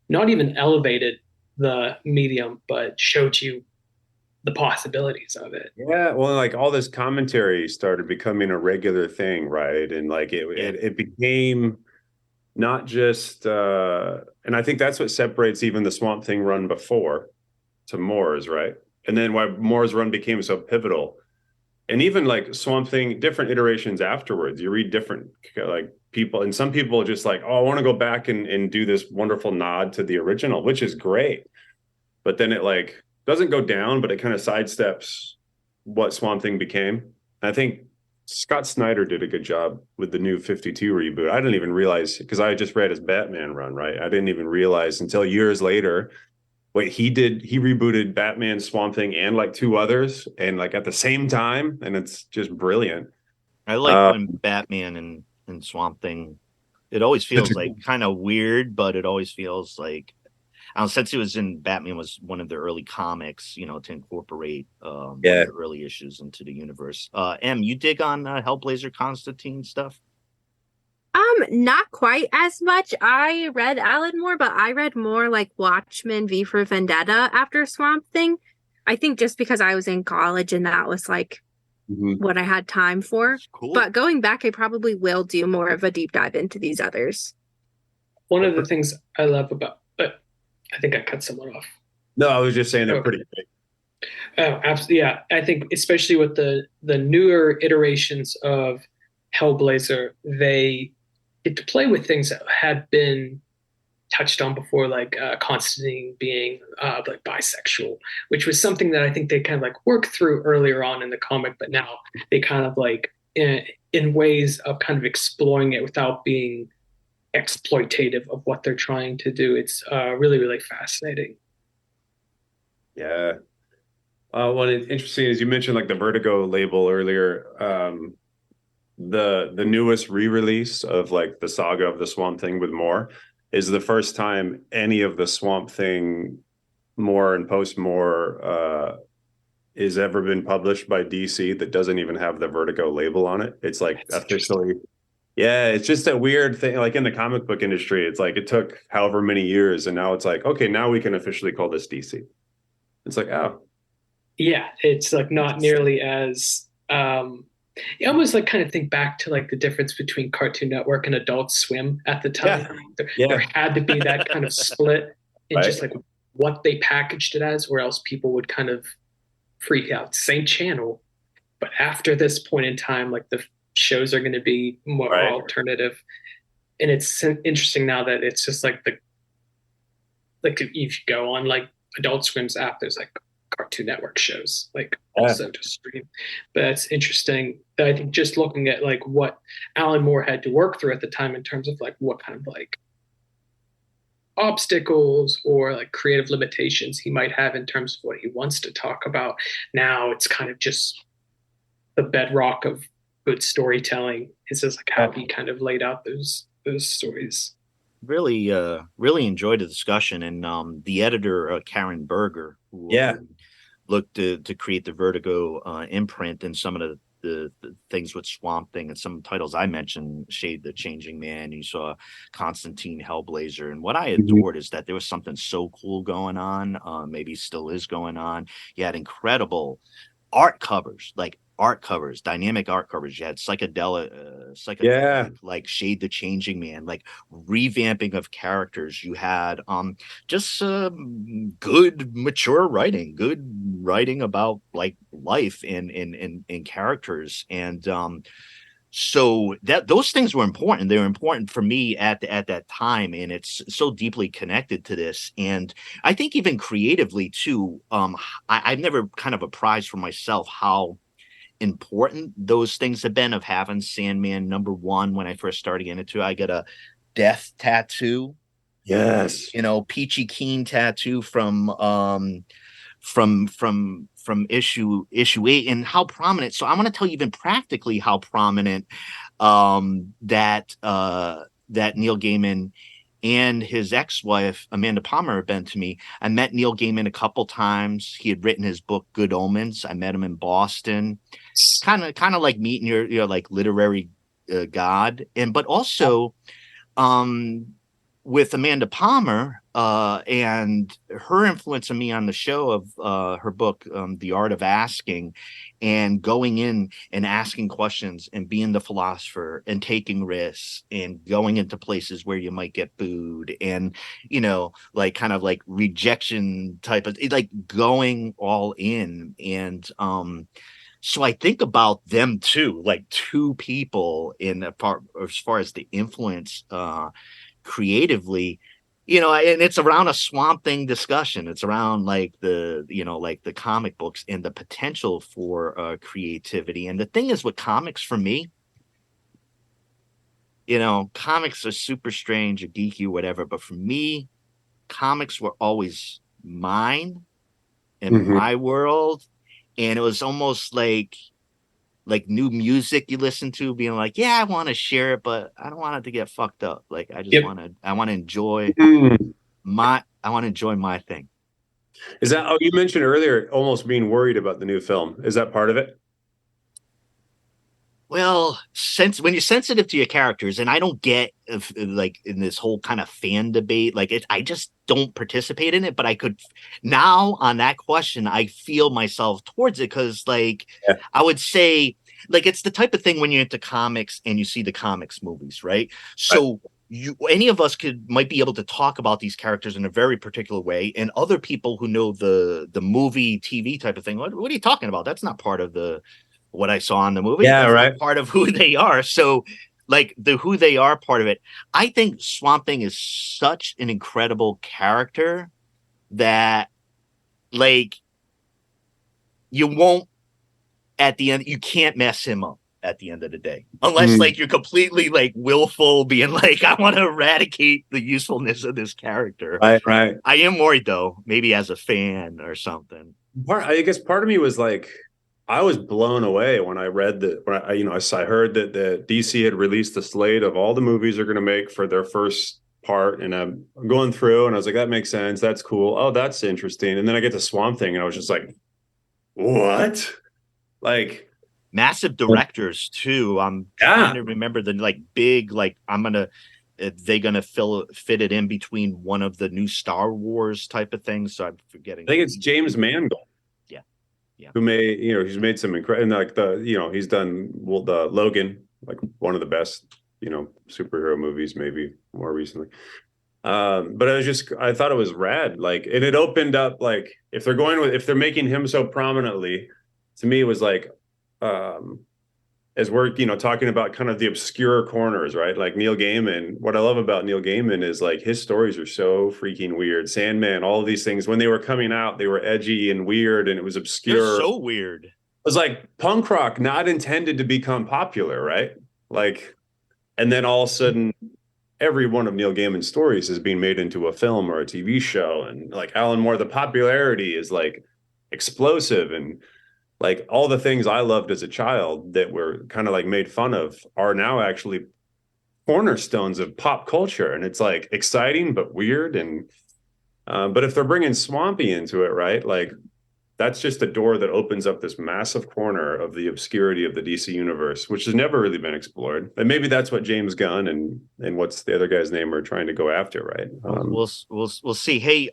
not even elevated the medium, but showed you the possibilities of it. Yeah, well, like all this commentary started becoming a regular thing, right? And like it became not just and I think that's what separates even the Swamp Thing run before to Moore's, right? And then why Moore's run became so pivotal. And even like Swamp Thing, different iterations afterwards, you read different like people, and some people are just like, oh, I want to go back and do this wonderful nod to the original, which is great. But then it like doesn't go down, but it kind of sidesteps what Swamp Thing became. And I think Scott Snyder did a good job with the new 52 reboot. I didn't even realize, because I just read his Batman run, right? I didn't even realize until years later, wait, he rebooted Batman, Swamp Thing, and like two others, and like at the same time, and it's just brilliant. I like when Batman and Swamp Thing, it always feels like kind of weird, but it always feels like, since it was in Batman was one of the early comics, to incorporate one of the early issues into the universe. Em, you dig on Hellblazer Constantine stuff? Not quite as much. I read Alan Moore, but I read more like Watchmen, V for Vendetta after Swamp Thing. I think just because I was in college and that was like what I had time for. Cool. But going back, I probably will do more of a deep dive into these others. One of the things I love about, but I think I cut someone off. No, I was just saying they're pretty big. Oh, absolutely. Yeah. I think especially with the newer iterations of Hellblazer, they get to play with things that had been touched on before, like Constantine being like bisexual, which was something that I think they kind of like worked through earlier on in the comic, but now they kind of like in ways of kind of exploring it without being exploitative of what they're trying to do. It's really, really fascinating. Yeah. What is interesting is you mentioned like the Vertigo label earlier. The newest re-release of like the saga of the Swamp Thing with Moore is the first time any of the Swamp Thing Moore and post Moore is ever been published by DC that doesn't even have the Vertigo label on it. It's like officially, yeah, it's just a weird thing. Like in the comic book industry, it's like it took however many years, and now it's like, okay, now we can officially call this DC. It's like, oh, yeah, it's like not nearly as you almost like kind of think back to like the difference between Cartoon Network and Adult Swim at the time. There had to be that kind of split in just like what they packaged it as, or else people would kind of freak out. Same channel, but after this point in time, like the shows are going to be more alternative. And it's interesting now that it's just like if you go on like Adult Swim's app, there's like Cartoon Network shows like also to stream. But that's interesting. I think just looking at like what Alan Moore had to work through at the time in terms of like what kind of like obstacles or like creative limitations he might have in terms of what he wants to talk about. Now it's kind of just the bedrock of good storytelling. It's just like how he kind of laid out those stories. Really enjoyed the discussion, and the editor Karen Berger, who looked to create the Vertigo imprint, and some of the things with Swamp Thing and some titles I mentioned, Shade the Changing Man. You saw Constantine, Hellblazer, and what I adored is that there was something so cool going on. Maybe still is going on. You had incredible art covers, dynamic art covers. You had psychedelic, like Shade the Changing Man, like revamping of characters. You had just good mature writing, good writing about like life in characters, and so that those things were important. They were important for me at that time, and it's so deeply connected to this. And I think even creatively too, I've never kind of apprised for myself how important those things have been, of having Sandman #1 when I first started getting into it. I got a death tattoo. Yes. Peachy Keen tattoo from from issue 8 and how prominent. So I want to tell you even practically how prominent that Neil Gaiman and his ex-wife Amanda Palmer have been to me. I met Neil Gaiman a couple times. He had written his book Good Omens. I met him in Boston. Kind of like meeting your like literary god. But also with Amanda Palmer and her influence on me on the show of her book, The Art of Asking, and going in and asking questions and being the philosopher and taking risks and going into places where you might get booed and, like kind of like rejection type of like going all in. And so I think about them too, like two people as far as the influence creatively, and it's around a Swamp Thing discussion. It's around like the comic books and the potential for creativity. And the thing is with comics for me, comics are super strange or geeky or whatever, but for me, comics were always mine and my world. And it was almost like new music you listen to, being like, yeah, I want to share it, but I don't want it to get fucked up. Like I just want to enjoy my thing. Is that, you mentioned earlier almost being worried about the new film. Is that part of it? Well, when you're sensitive to your characters, and I don't get like in this whole kind of fan debate, like I just don't participate in it. But I could now on that question, I feel myself towards it because, like, I would say, like, it's the type of thing when you're into comics and you see the comics movies, right? So any of us might be able to talk about these characters in a very particular way, and other people who know the movie TV type of thing, what are you talking about? That's not part of what I saw in the movie. Yeah, that's right. not part of who they are. So like the who they are part of it. I think Swamp Thing is such an incredible character that like you won't at the end, you can't mess him up at the end of the day. Unless like you're completely like willful being like, I want to eradicate the usefulness of this character. Right. I am worried though, maybe as a fan or something. I guess part of me was like, I was blown away when I read that. I heard that the DC had released a slate of all the movies they're going to make for their first part, and I'm going through, and I was like, that makes sense. That's cool. Oh, that's interesting. And then I get to Swamp Thing, and I was just like, what? Like massive directors too. I'm trying to remember the like big like they're gonna fit it in between one of the new Star Wars type of things. So I'm forgetting. I think it's James Mangold. Yeah. Who he's made some incredible, like he's done the Logan, like one of the best, superhero movies, maybe more recently. But I thought it was rad. Like, and it opened up, like, if they're making him so prominently, to me, it was like, as we're, talking about kind of the obscure corners, right? Like Neil Gaiman, what I love about Neil Gaiman is like his stories are so freaking weird. Sandman, all of these things, when they were coming out, they were edgy and weird and it was obscure. They're so weird. It was like punk rock, not intended to become popular, right? Like, and then all of a sudden, every one of Neil Gaiman's stories is being made into a film or a TV show. And like Alan Moore, the popularity is like explosive, and like all the things I loved as a child that were kind of like made fun of are now actually cornerstones of pop culture. And it's like exciting, but weird. And, but if they're bringing Swampy into it, right? Like that's just a door that opens up this massive corner of the obscurity of the DC universe, which has never really been explored. And maybe that's what James Gunn and what's the other guy's name are trying to go after. Right. We'll see. Hey,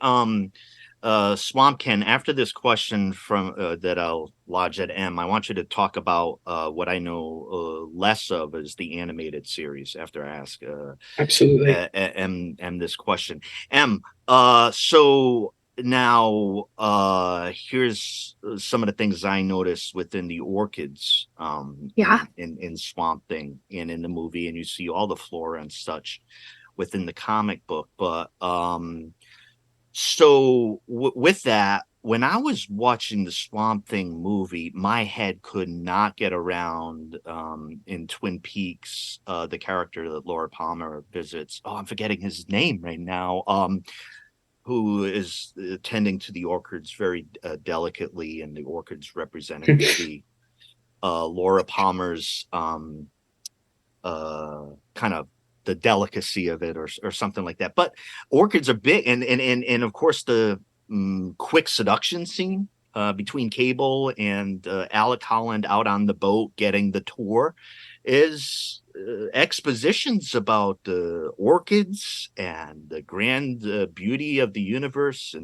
Swamp Ken, after this question from that I'll lodge at M, I want you to talk about what I know less of is the animated series. After I ask absolutely M this question, M. So now here's some of the things I noticed within the orchids, in Swamp Thing and in the movie, and you see all the flora and such within the comic book, but So with that, when I was watching the Swamp Thing movie, my head could not get around in Twin Peaks, the character that Laura Palmer visits. Oh, I'm forgetting his name right now. who is tending to the orchids very delicately, and the orchids representing the Laura Palmer's kind of the delicacy of it, or something like that. But orchids are big, and of course the quick seduction scene between Cable and Alec Holland out on the boat getting the tour is expositions about orchids and the grand beauty of the universe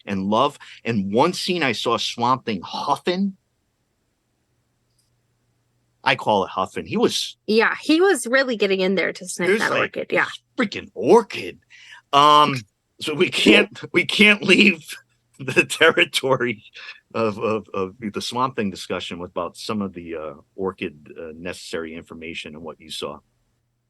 and love. And one scene I saw Swamp Thing huffing. I call it huffing. He was really getting in there to sniff that orchid. Yeah, freaking orchid. So we can't leave the territory of the Swamp Thing discussion about some of the orchid necessary information and what you saw.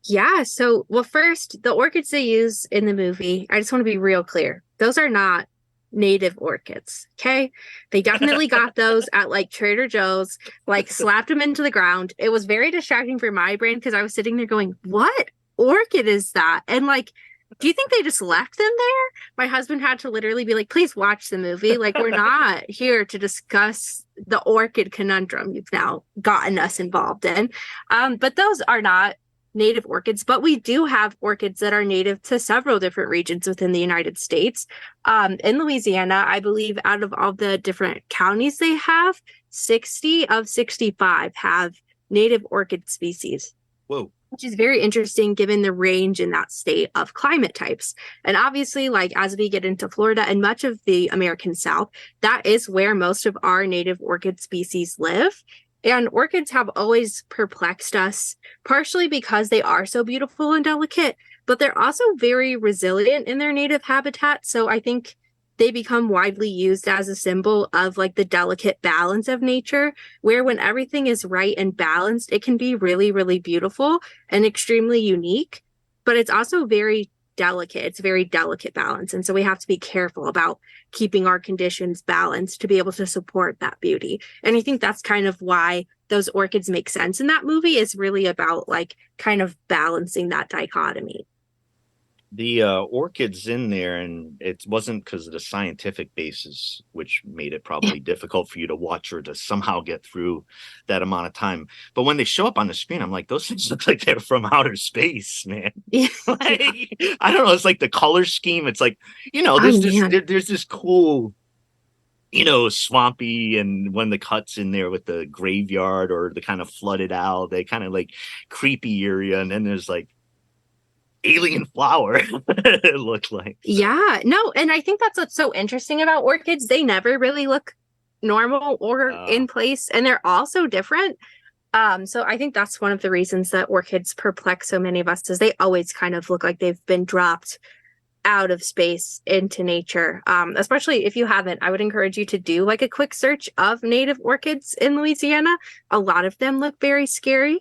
Yeah. So, well, first, the orchids they use in the movie, I just want to be real clear. Those are not native orchids. Okay. They definitely got those at like Trader Joe's, like slapped them into the ground. It was very distracting for my brain because I was sitting there going, what orchid is that? And like, do you think they just left them there? My husband had to literally be like, please watch the movie. Like, we're not here to discuss the orchid conundrum you've now gotten us involved in. But those are not native orchids, but we do have orchids that are native to several different regions within the United States. In Louisiana, I believe out of all the different counties they have, 60 of 65 have native orchid species. Whoa. Which is very interesting given the range in that state of climate types. And obviously, like as we get into Florida and much of the American South, that is where most of our native orchid species live. And orchids have always perplexed us, partially because they are so beautiful and delicate, but they're also very resilient in their native habitat. So I think they become widely used as a symbol of like the delicate balance of nature, where when everything is right and balanced, it can be really, really beautiful and extremely unique, but it's also very delicate. It's very delicate balance. And so we have to be careful about keeping our conditions balanced to be able to support that beauty. And I think that's kind of why those orchids make sense in that movie, is really about like kind of balancing that dichotomy. The orchids in there, and it wasn't because of the scientific basis, which made it probably difficult for you to watch or to somehow get through that amount of time. But when they show up on the screen, I'm like, those things look like they're from outer space, man. Yeah. Like, I don't know. It's like the color scheme. It's like, there's this cool, swampy, and when the cuts in there with the graveyard or the kind of flooded out, they kind of like creepy area. And then there's like alien flower it looked like. Yeah, no, and I think that's what's so interesting about orchids. They never really look normal or in place, and they're all so different. So I think that's one of the reasons that orchids perplex so many of us, is they always kind of look like they've been dropped out of space into nature. Especially if you haven't, I would encourage you to do like a quick search of native orchids in Louisiana. A lot of them look very scary.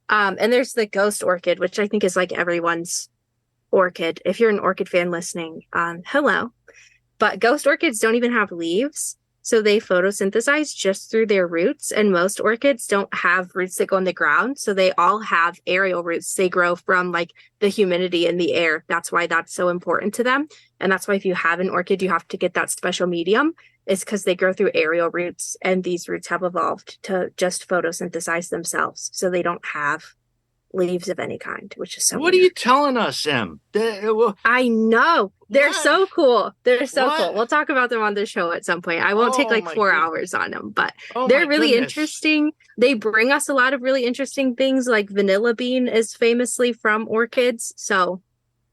And there's the ghost orchid, which I think is like everyone's orchid. If you're an orchid fan listening, hello. But ghost orchids don't even have leaves, so they photosynthesize just through their roots. And most orchids don't have roots that go in the ground, so they all have aerial roots. They grow from like the humidity in the air. That's why that's so important to them. And that's why if you have an orchid, you have to get that special medium, is because they grow through aerial roots, and these roots have evolved to just photosynthesize themselves, so they don't have leaves of any kind, which is so what weird. Are you telling us, Em? I know, they're What? so cool. They're so What? cool. We'll talk about them on the show at some point. I won't take like 4 hours on them, but they're really interesting. They bring us a lot of really interesting things, like vanilla bean is famously from orchids. So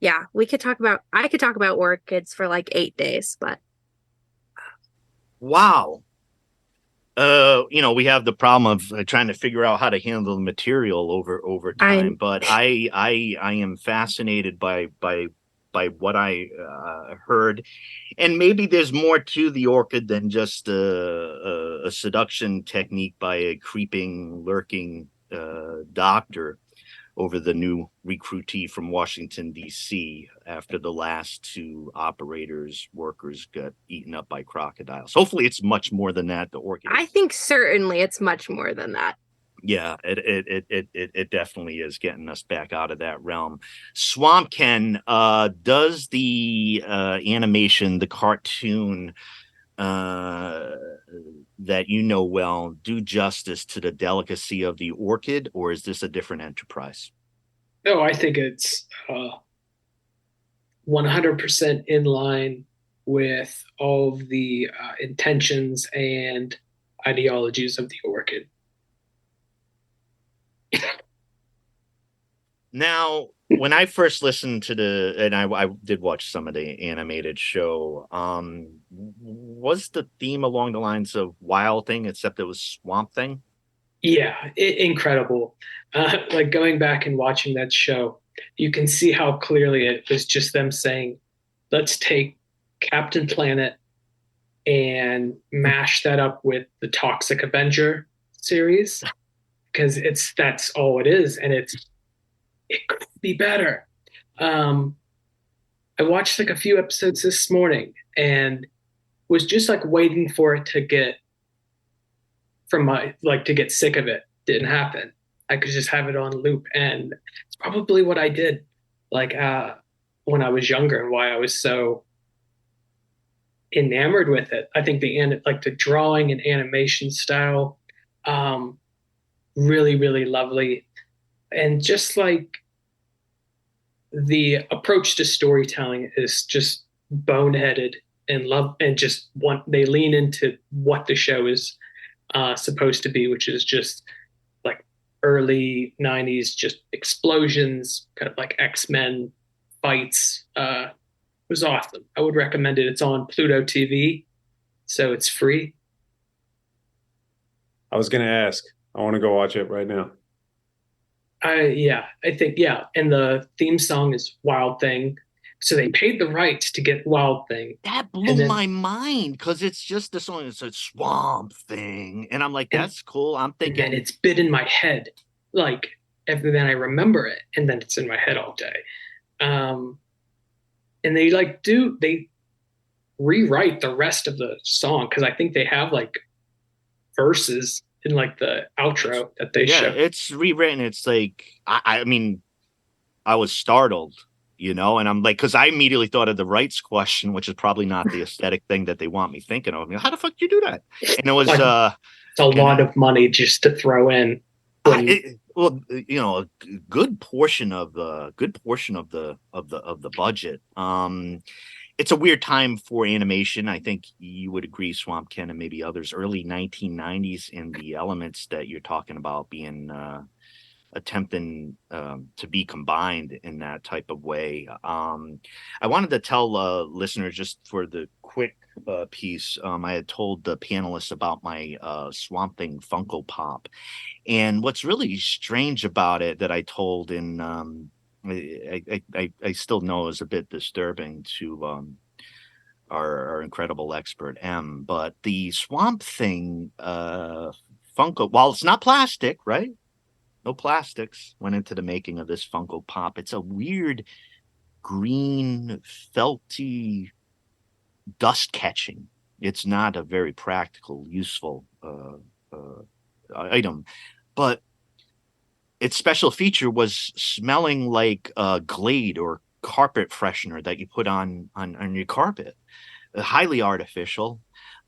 yeah, I could talk about orchids for like 8 days, but wow. We have the problem of trying to figure out how to handle the material over time. But I am fascinated by what I heard, and maybe there's more to the orchid than just a seduction technique by a creeping, lurking doctor over the new recruitee from Washington, D.C. after the last 2 workers got eaten up by crocodiles. Hopefully it's much more than that. The orchid. I think certainly it's much more than that. Yeah, it definitely is getting us back out of that realm. Swamp Ken, does the animation, the cartoon that you know well, do justice to the delicacy of the orchid, or is this a different enterprise? No, I think it's 100% in line with all of the intentions and ideologies of the orchid. Now, when I first listened to and I did watch some of the animated show, was the theme along the lines of Wild Thing, except it was Swamp Thing? Yeah, incredible. Like going back and watching that show, you can see how clearly it was just them saying, let's take Captain Planet and mash that up with the Toxic Avenger series because that's all it is, and it could be better. Um, I watched like a few episodes this morning and was just like waiting for it to get from my like to get sick of it. Didn't happen. I could just have it on loop, and it's probably what I did like when I was younger and why I was so enamored with it. I think the drawing and animation style, um, really really lovely, and just like the approach to storytelling is just boneheaded and love and just want they lean into what the show is supposed to be, which is just like early 90s just explosions, kind of like X-Men fights. It was awesome. I would recommend it. It's on Pluto TV, so it's free. I was going to ask. I want to go watch it right now. I think yeah, and the theme song is Wild Thing. So they paid the rights to get Wild Thing. That blew my mind because it's just the song. It's a Swamp Thing, and I'm like, that's cool. I'm thinking, and it's been in my head, like, and then I remember it, and then it's in my head all day. And they rewrite the rest of the song because I think they have like verses in like the outro that they show. It's rewritten. It's like I mean, I was startled, and I'm like, because I immediately thought of the rights question, which is probably not the aesthetic thing that they want me thinking of. How the fuck do you do that? And it was it's a lot of money just to throw in. A good portion of the budget. It's a weird time for animation. I think you would agree, Swamp Ken, and maybe others, early 1990s, and the elements that you're talking about being attempting to be combined in that type of way. I wanted to tell listeners, just for the quick piece, I had told the panelists about my Swamp Thing Funko Pop. And what's really strange about it that I told in I still know is a bit disturbing to our incredible expert M, but the Swamp Thing Funko, while it's not plastic, right? No plastics went into the making of this Funko Pop. It's a weird green felty dust catching. It's not a very practical, useful item, but its special feature was smelling like Glade or carpet freshener that you put on your carpet. Highly artificial,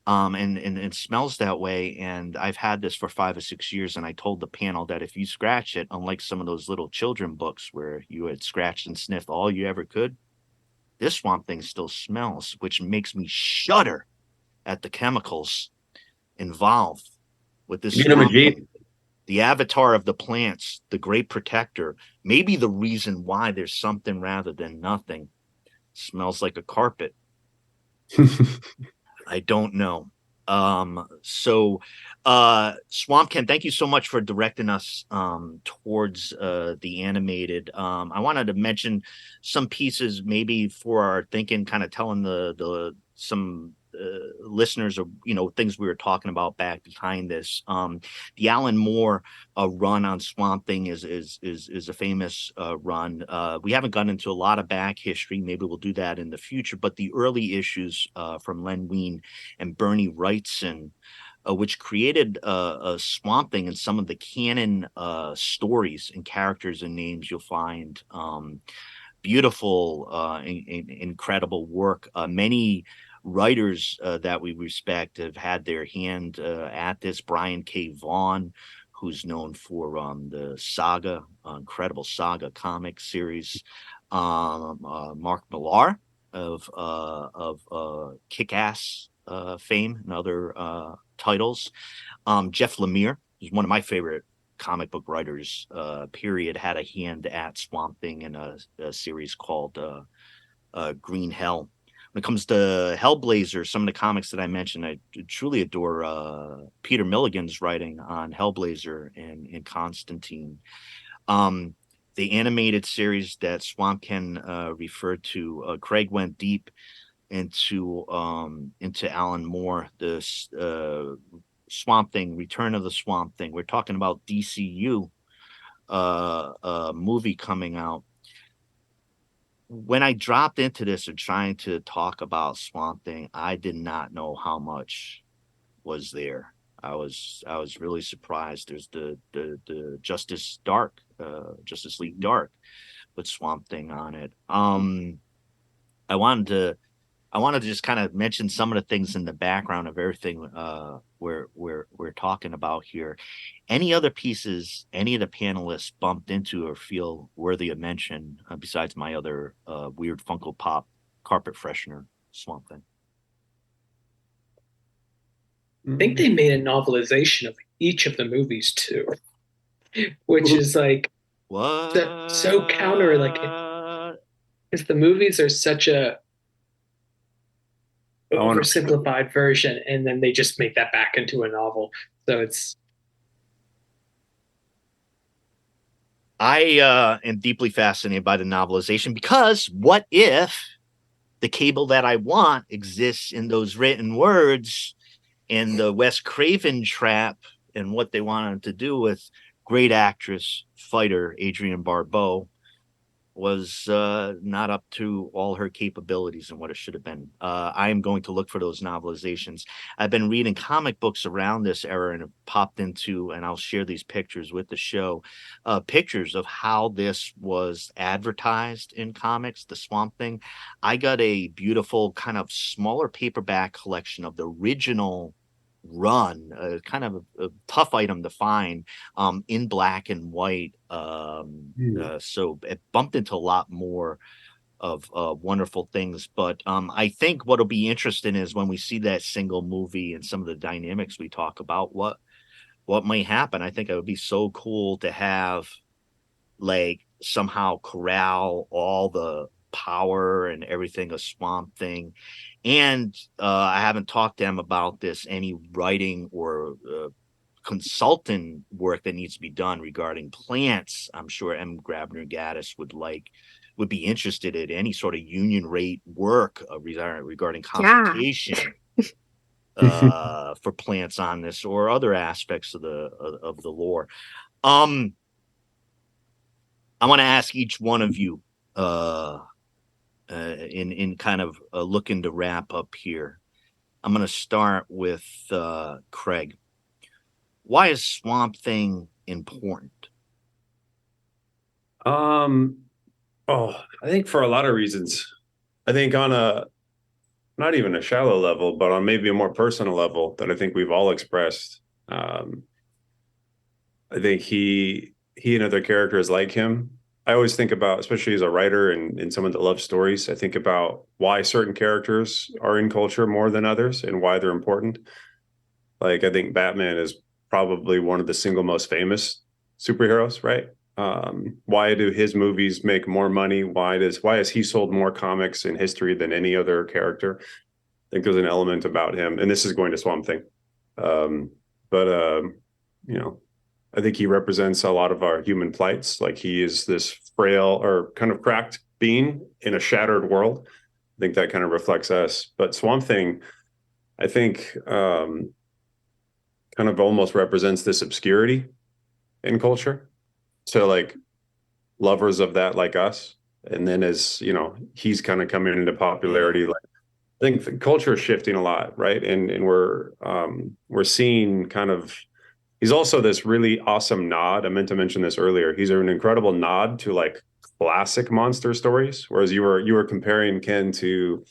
and it smells that way. And I've had this for 5 or 6 years, and I told the panel that if you scratch it, unlike some of those little children books where you had scratched and sniffed all you ever could, this Swamp Thing still smells, which makes me shudder at the chemicals involved with this Swamp Thing. The avatar of the plants, the great protector, maybe the reason why there's something rather than nothing. Smells like a carpet. I don't know. So Swamp Ken, thank you so much for directing us towards the animated. I wanted to mention some pieces maybe for our thinking, kind of telling the some listeners of things we were talking about back behind this. The Alan Moore run on Swamp Thing is a famous run. We haven't gone into a lot of back history. Maybe we'll do that in the future. But the early issues from Len Wein and Bernie Wrightson which created a Swamp Thing and some of the canon stories and characters and names you'll find. Beautiful, incredible work. Many writers that we respect have had their hand at this. Brian K. Vaughan, who's known for the Saga, incredible Saga comic series. Mark Millar of Kick-Ass fame and other titles. Jeff Lemire is one of my favorite comic book writers, period, had a hand at Swamp Thing in a series called Green Hell. When it comes to Hellblazer, some of the comics that I mentioned, I truly adore Peter Milligan's writing on Hellblazer and Constantine. The animated series that Swamp Ken referred to, Craig went deep into Alan Moore, the Swamp Thing, Return of the Swamp Thing. We're talking about DCU movie coming out. When I dropped into this and trying to talk about Swamp Thing, I did not know how much was there. I was really surprised. There's the Justice League Dark with Swamp Thing on it. I wanted to just kind of mention some of the things in the background of everything we're talking about here. Any other pieces any of the panelists bumped into or feel worthy of mention besides my other weird Funko Pop carpet freshener Swamp Thing? I think they made a novelization of each of the movies too, which is like what so counter, like, because the movies are such a oversimplified version, and then they just make that back into a novel. So it's. I am deeply fascinated by the novelization, because what if the Cable that I want exists in those written words, and the Wes Craven trap and what they wanted to do with great actress fighter Adrienne Barbeau was not up to all her capabilities and what it should have been. I am going to look for those novelizations. I've been reading comic books around this era and have popped into, and I'll share these pictures with the show, pictures of how this was advertised in comics, the Swamp Thing. I got a beautiful kind of smaller paperback collection of the original run, kind of a tough item to find, in black and white. So it bumped into a lot more of wonderful things. But I think what'll be interesting is when we see that single movie and some of the dynamics we talk about, what might happen. I think it would be so cool to have, like, somehow corral all the power and everything a Swamp Thing. And I haven't talked to them about this, any writing or consultant work that needs to be done regarding plants. I'm sure M. Grabner Gaddis would be interested in any sort of union rate work regarding consultation for plants on this or other aspects of the lore. I want to ask each one of you, in kind of looking to wrap up here. I'm going to start with Craig. Why is Swamp Thing important? I think for a lot of reasons. I think on a, not even a shallow level, but on maybe a more personal level that I think we've all expressed. I think he and other characters like him. I always think about, especially as a writer and someone that loves stories, I think about why certain characters are in culture more than others and why they're important. Like, I think Batman is probably one of the single most famous superheroes, right? Why do his movies make more money? Why has he sold more comics in history than any other character? I think there's an element about him, and this is going to Swamp Thing. I think he represents a lot of our human plights. Like, he is this frail or kind of cracked being in a shattered world. I think that kind of reflects us. But Swamp Thing, I think, kind of almost represents this obscurity in culture. So, like, lovers of that like us. And then as, he's kind of coming into popularity, like, think the culture is shifting a lot, right? And we're seeing kind of, he's also this really awesome nod. I meant to mention this earlier. He's an incredible nod to like classic monster stories, whereas you were comparing Ken to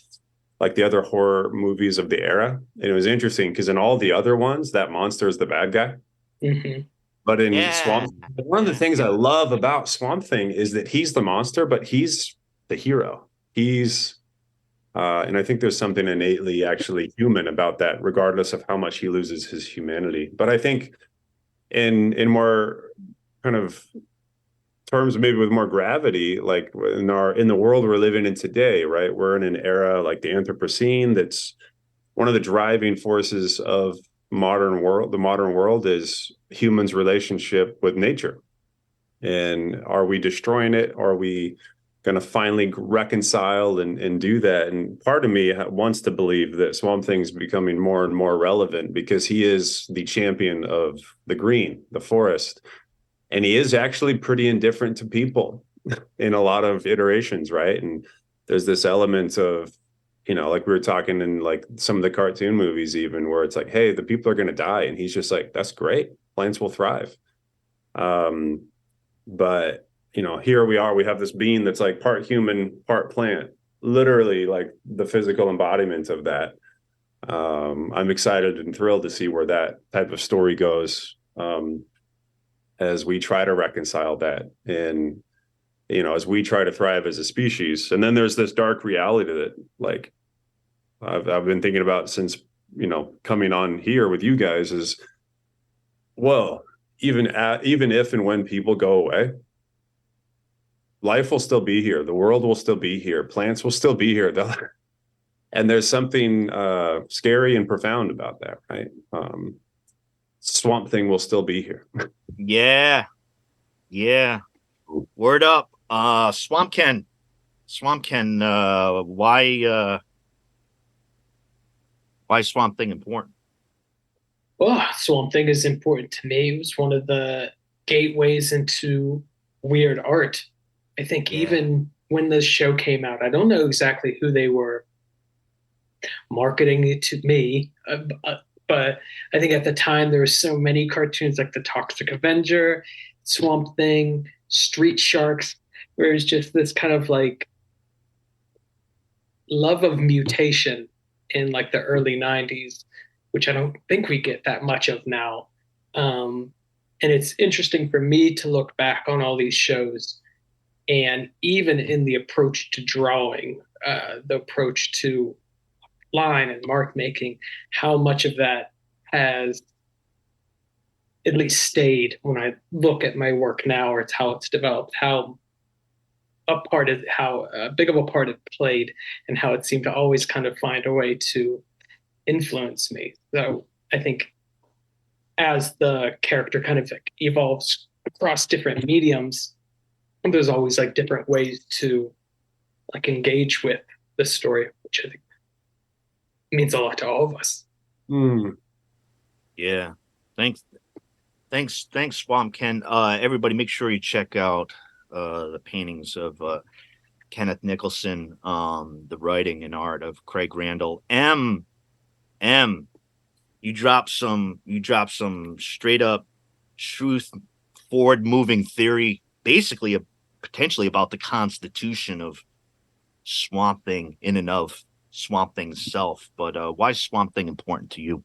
like the other horror movies of the era. And it was interesting because in all the other ones, that monster is the bad guy. Mm-hmm. But in Swamp, one of the things I love about Swamp Thing is that he's the monster, but he's the hero. He's and I think there's something innately actually human about that, regardless of how much he loses his humanity. But I think in more kind of terms, maybe with more gravity, like in the world we're living in today, right? We're in an era like the Anthropocene. That's one of the driving forces of the modern world is humans' relationship with nature. And are we destroying it? Are we going to finally reconcile and do that? And part of me wants to believe that Swamp Thing's becoming more and more relevant because he is the champion of the green, the forest. And he is actually pretty indifferent to people in a lot of iterations, right? And there's this element of, like we were talking in like some of the cartoon movies, even where it's like, hey, the people are going to die. And he's just like, that's great. Plants will thrive. But, here we are, we have this being that's like part human, part plant, literally like the physical embodiment of that. I'm excited and thrilled to see where that type of story goes as we try to reconcile that. And, as we try to thrive as a species. And then there's this dark reality that like I've been thinking about since, coming on here with you guys is, well, even if and when people go away, life will still be here. The world will still be here. Plants will still be here. And there's something scary and profound about that, right? Swamp Thing will still be here. Yeah. Word up. Swamp Ken, why Swamp Thing important? Well, Swamp Thing is important to me. It was one of the gateways into weird art. I think even when the show came out, I don't know exactly who they were marketing it to me, but I think at the time there were so many cartoons like the Toxic Avenger, Swamp Thing, Street Sharks, where it was just this kind of like love of mutation in like the early 90s, which I don't think we get that much of now. And it's interesting for me to look back on all these shows, and even in the approach to drawing, the approach to line and mark making, how much of that has at least stayed when I look at my work now, or it's how it's developed, how big of a part it played, and how it seemed to always kind of find a way to influence me. So I think as the character kind of like evolves across different mediums, there's always like different ways to like engage with the story, which I think means a lot to all of us. Yeah. Thanks, Swamp Ken. Everybody make sure you check out the paintings of Kenneth Nicholson, the writing and art of Craig Randall. You drop some straight up truth, forward moving theory, basically potentially about the constitution of Swamp Thing in and of Swamp Thing's self. But why is Swamp Thing important to you?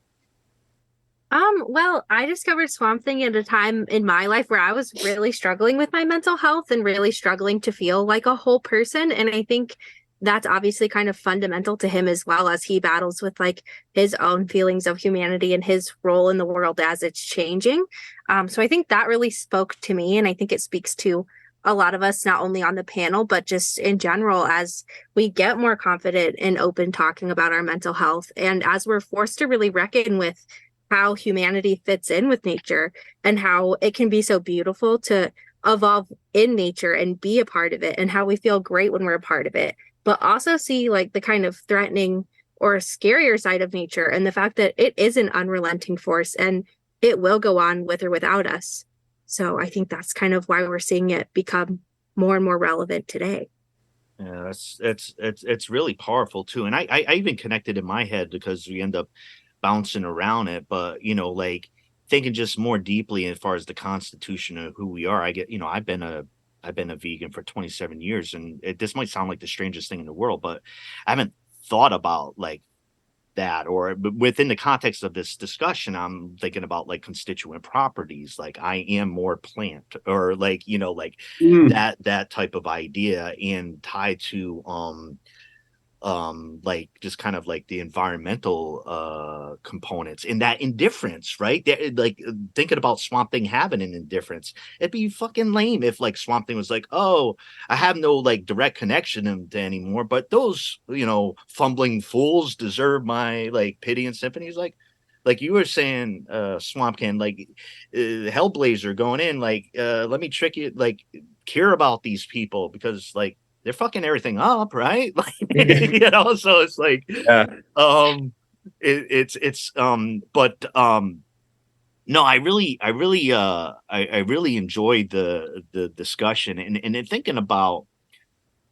Well, I discovered Swamp Thing at a time in my life where I was really struggling with my mental health and really struggling to feel like a whole person. And I think that's obviously kind of fundamental to him as well, as he battles with like his own feelings of humanity and his role in the world as it's changing. So I think that really spoke to me. And I think it speaks to a lot of us, not only on the panel, but just in general, as we get more confident and open talking about our mental health. And as we're forced to really reckon with how humanity fits in with nature and how it can be so beautiful to evolve in nature and be a part of it, and how we feel great when we're a part of it, but also see like the kind of threatening or scarier side of nature and the fact that it is an unrelenting force and it will go on with or without us. So I think that's kind of why we're seeing it become more and more relevant today. Yeah, it's really powerful too. And I even connected in my head because we end up bouncing around it, but like thinking just more deeply as far as the constitution of who we are. I get, I've been a vegan for 27 years, and this might sound like the strangest thing in the world, but I haven't thought about like that, or within the context of this discussion, I'm thinking about like constituent properties, like I am more plant, or like that type of idea, and tied to like just kind of like the environmental components and that indifference, right? Like thinking about Swamp Thing having an indifference, it'd be fucking lame if like Swamp Thing was like, oh, I have no like direct connection to anymore, but those fumbling fools deserve my like pity and sympathy. Like you were saying, Swamp Can, like Hellblazer going in, like let me trick you, like care about these people because like they're fucking everything up, right? Like, so it's like, Yeah. but no, I really enjoyed the discussion, and then thinking about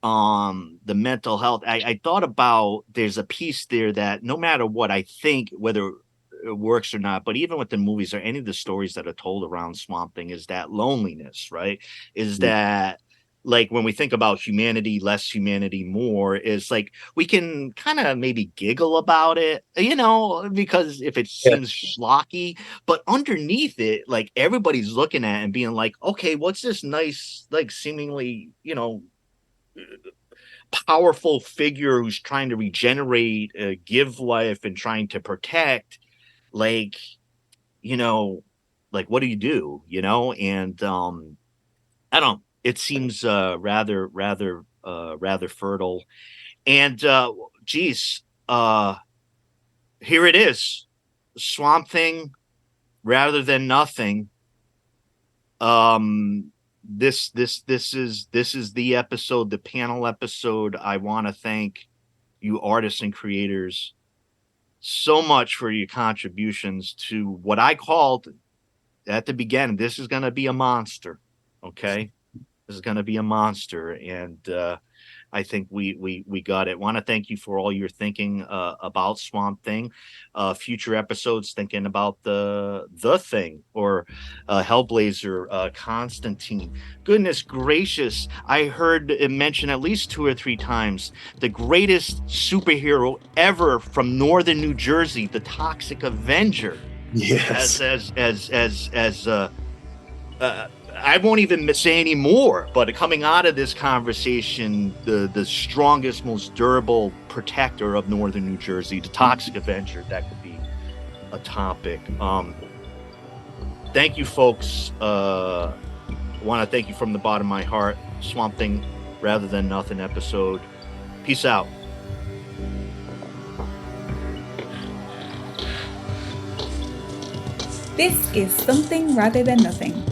the mental health. I thought about, there's a piece there that no matter what I think, whether it works or not, but even with the movies or any of the stories that are told around Swamp Thing, is that loneliness, right? Is that like when we think about humanity, less humanity, more, is like we can kind of maybe giggle about it, because if it seems schlocky, but underneath it, like everybody's looking at it and being like, okay, what's this nice, like seemingly, powerful figure who's trying to regenerate, give life, and trying to protect, like, like what do you do, and I don't, it seems rather fertile. And geez, here it is, Swamp Thing rather than nothing. This is the episode, the panel episode. I want to thank you artists and creators so much for your contributions to what I called at the beginning. This is going to be a monster. Okay. This is going to be a monster. And I think we got it. Want to thank you for all your thinking about Swamp Thing. Future episodes thinking about the Thing, or Hellblazer, Constantine. Goodness gracious, I heard it mentioned at least 2 or 3 times the greatest superhero ever from northern New Jersey, the Toxic Avenger. Yes. I won't even say any more, but coming out of this conversation, the strongest, most durable protector of northern New Jersey, the Toxic Avenger, that could be a topic. Thank you, folks. I want to thank you from the bottom of my heart. Swamp Thing rather than nothing episode. Peace out. This is Something Rather Than Nothing.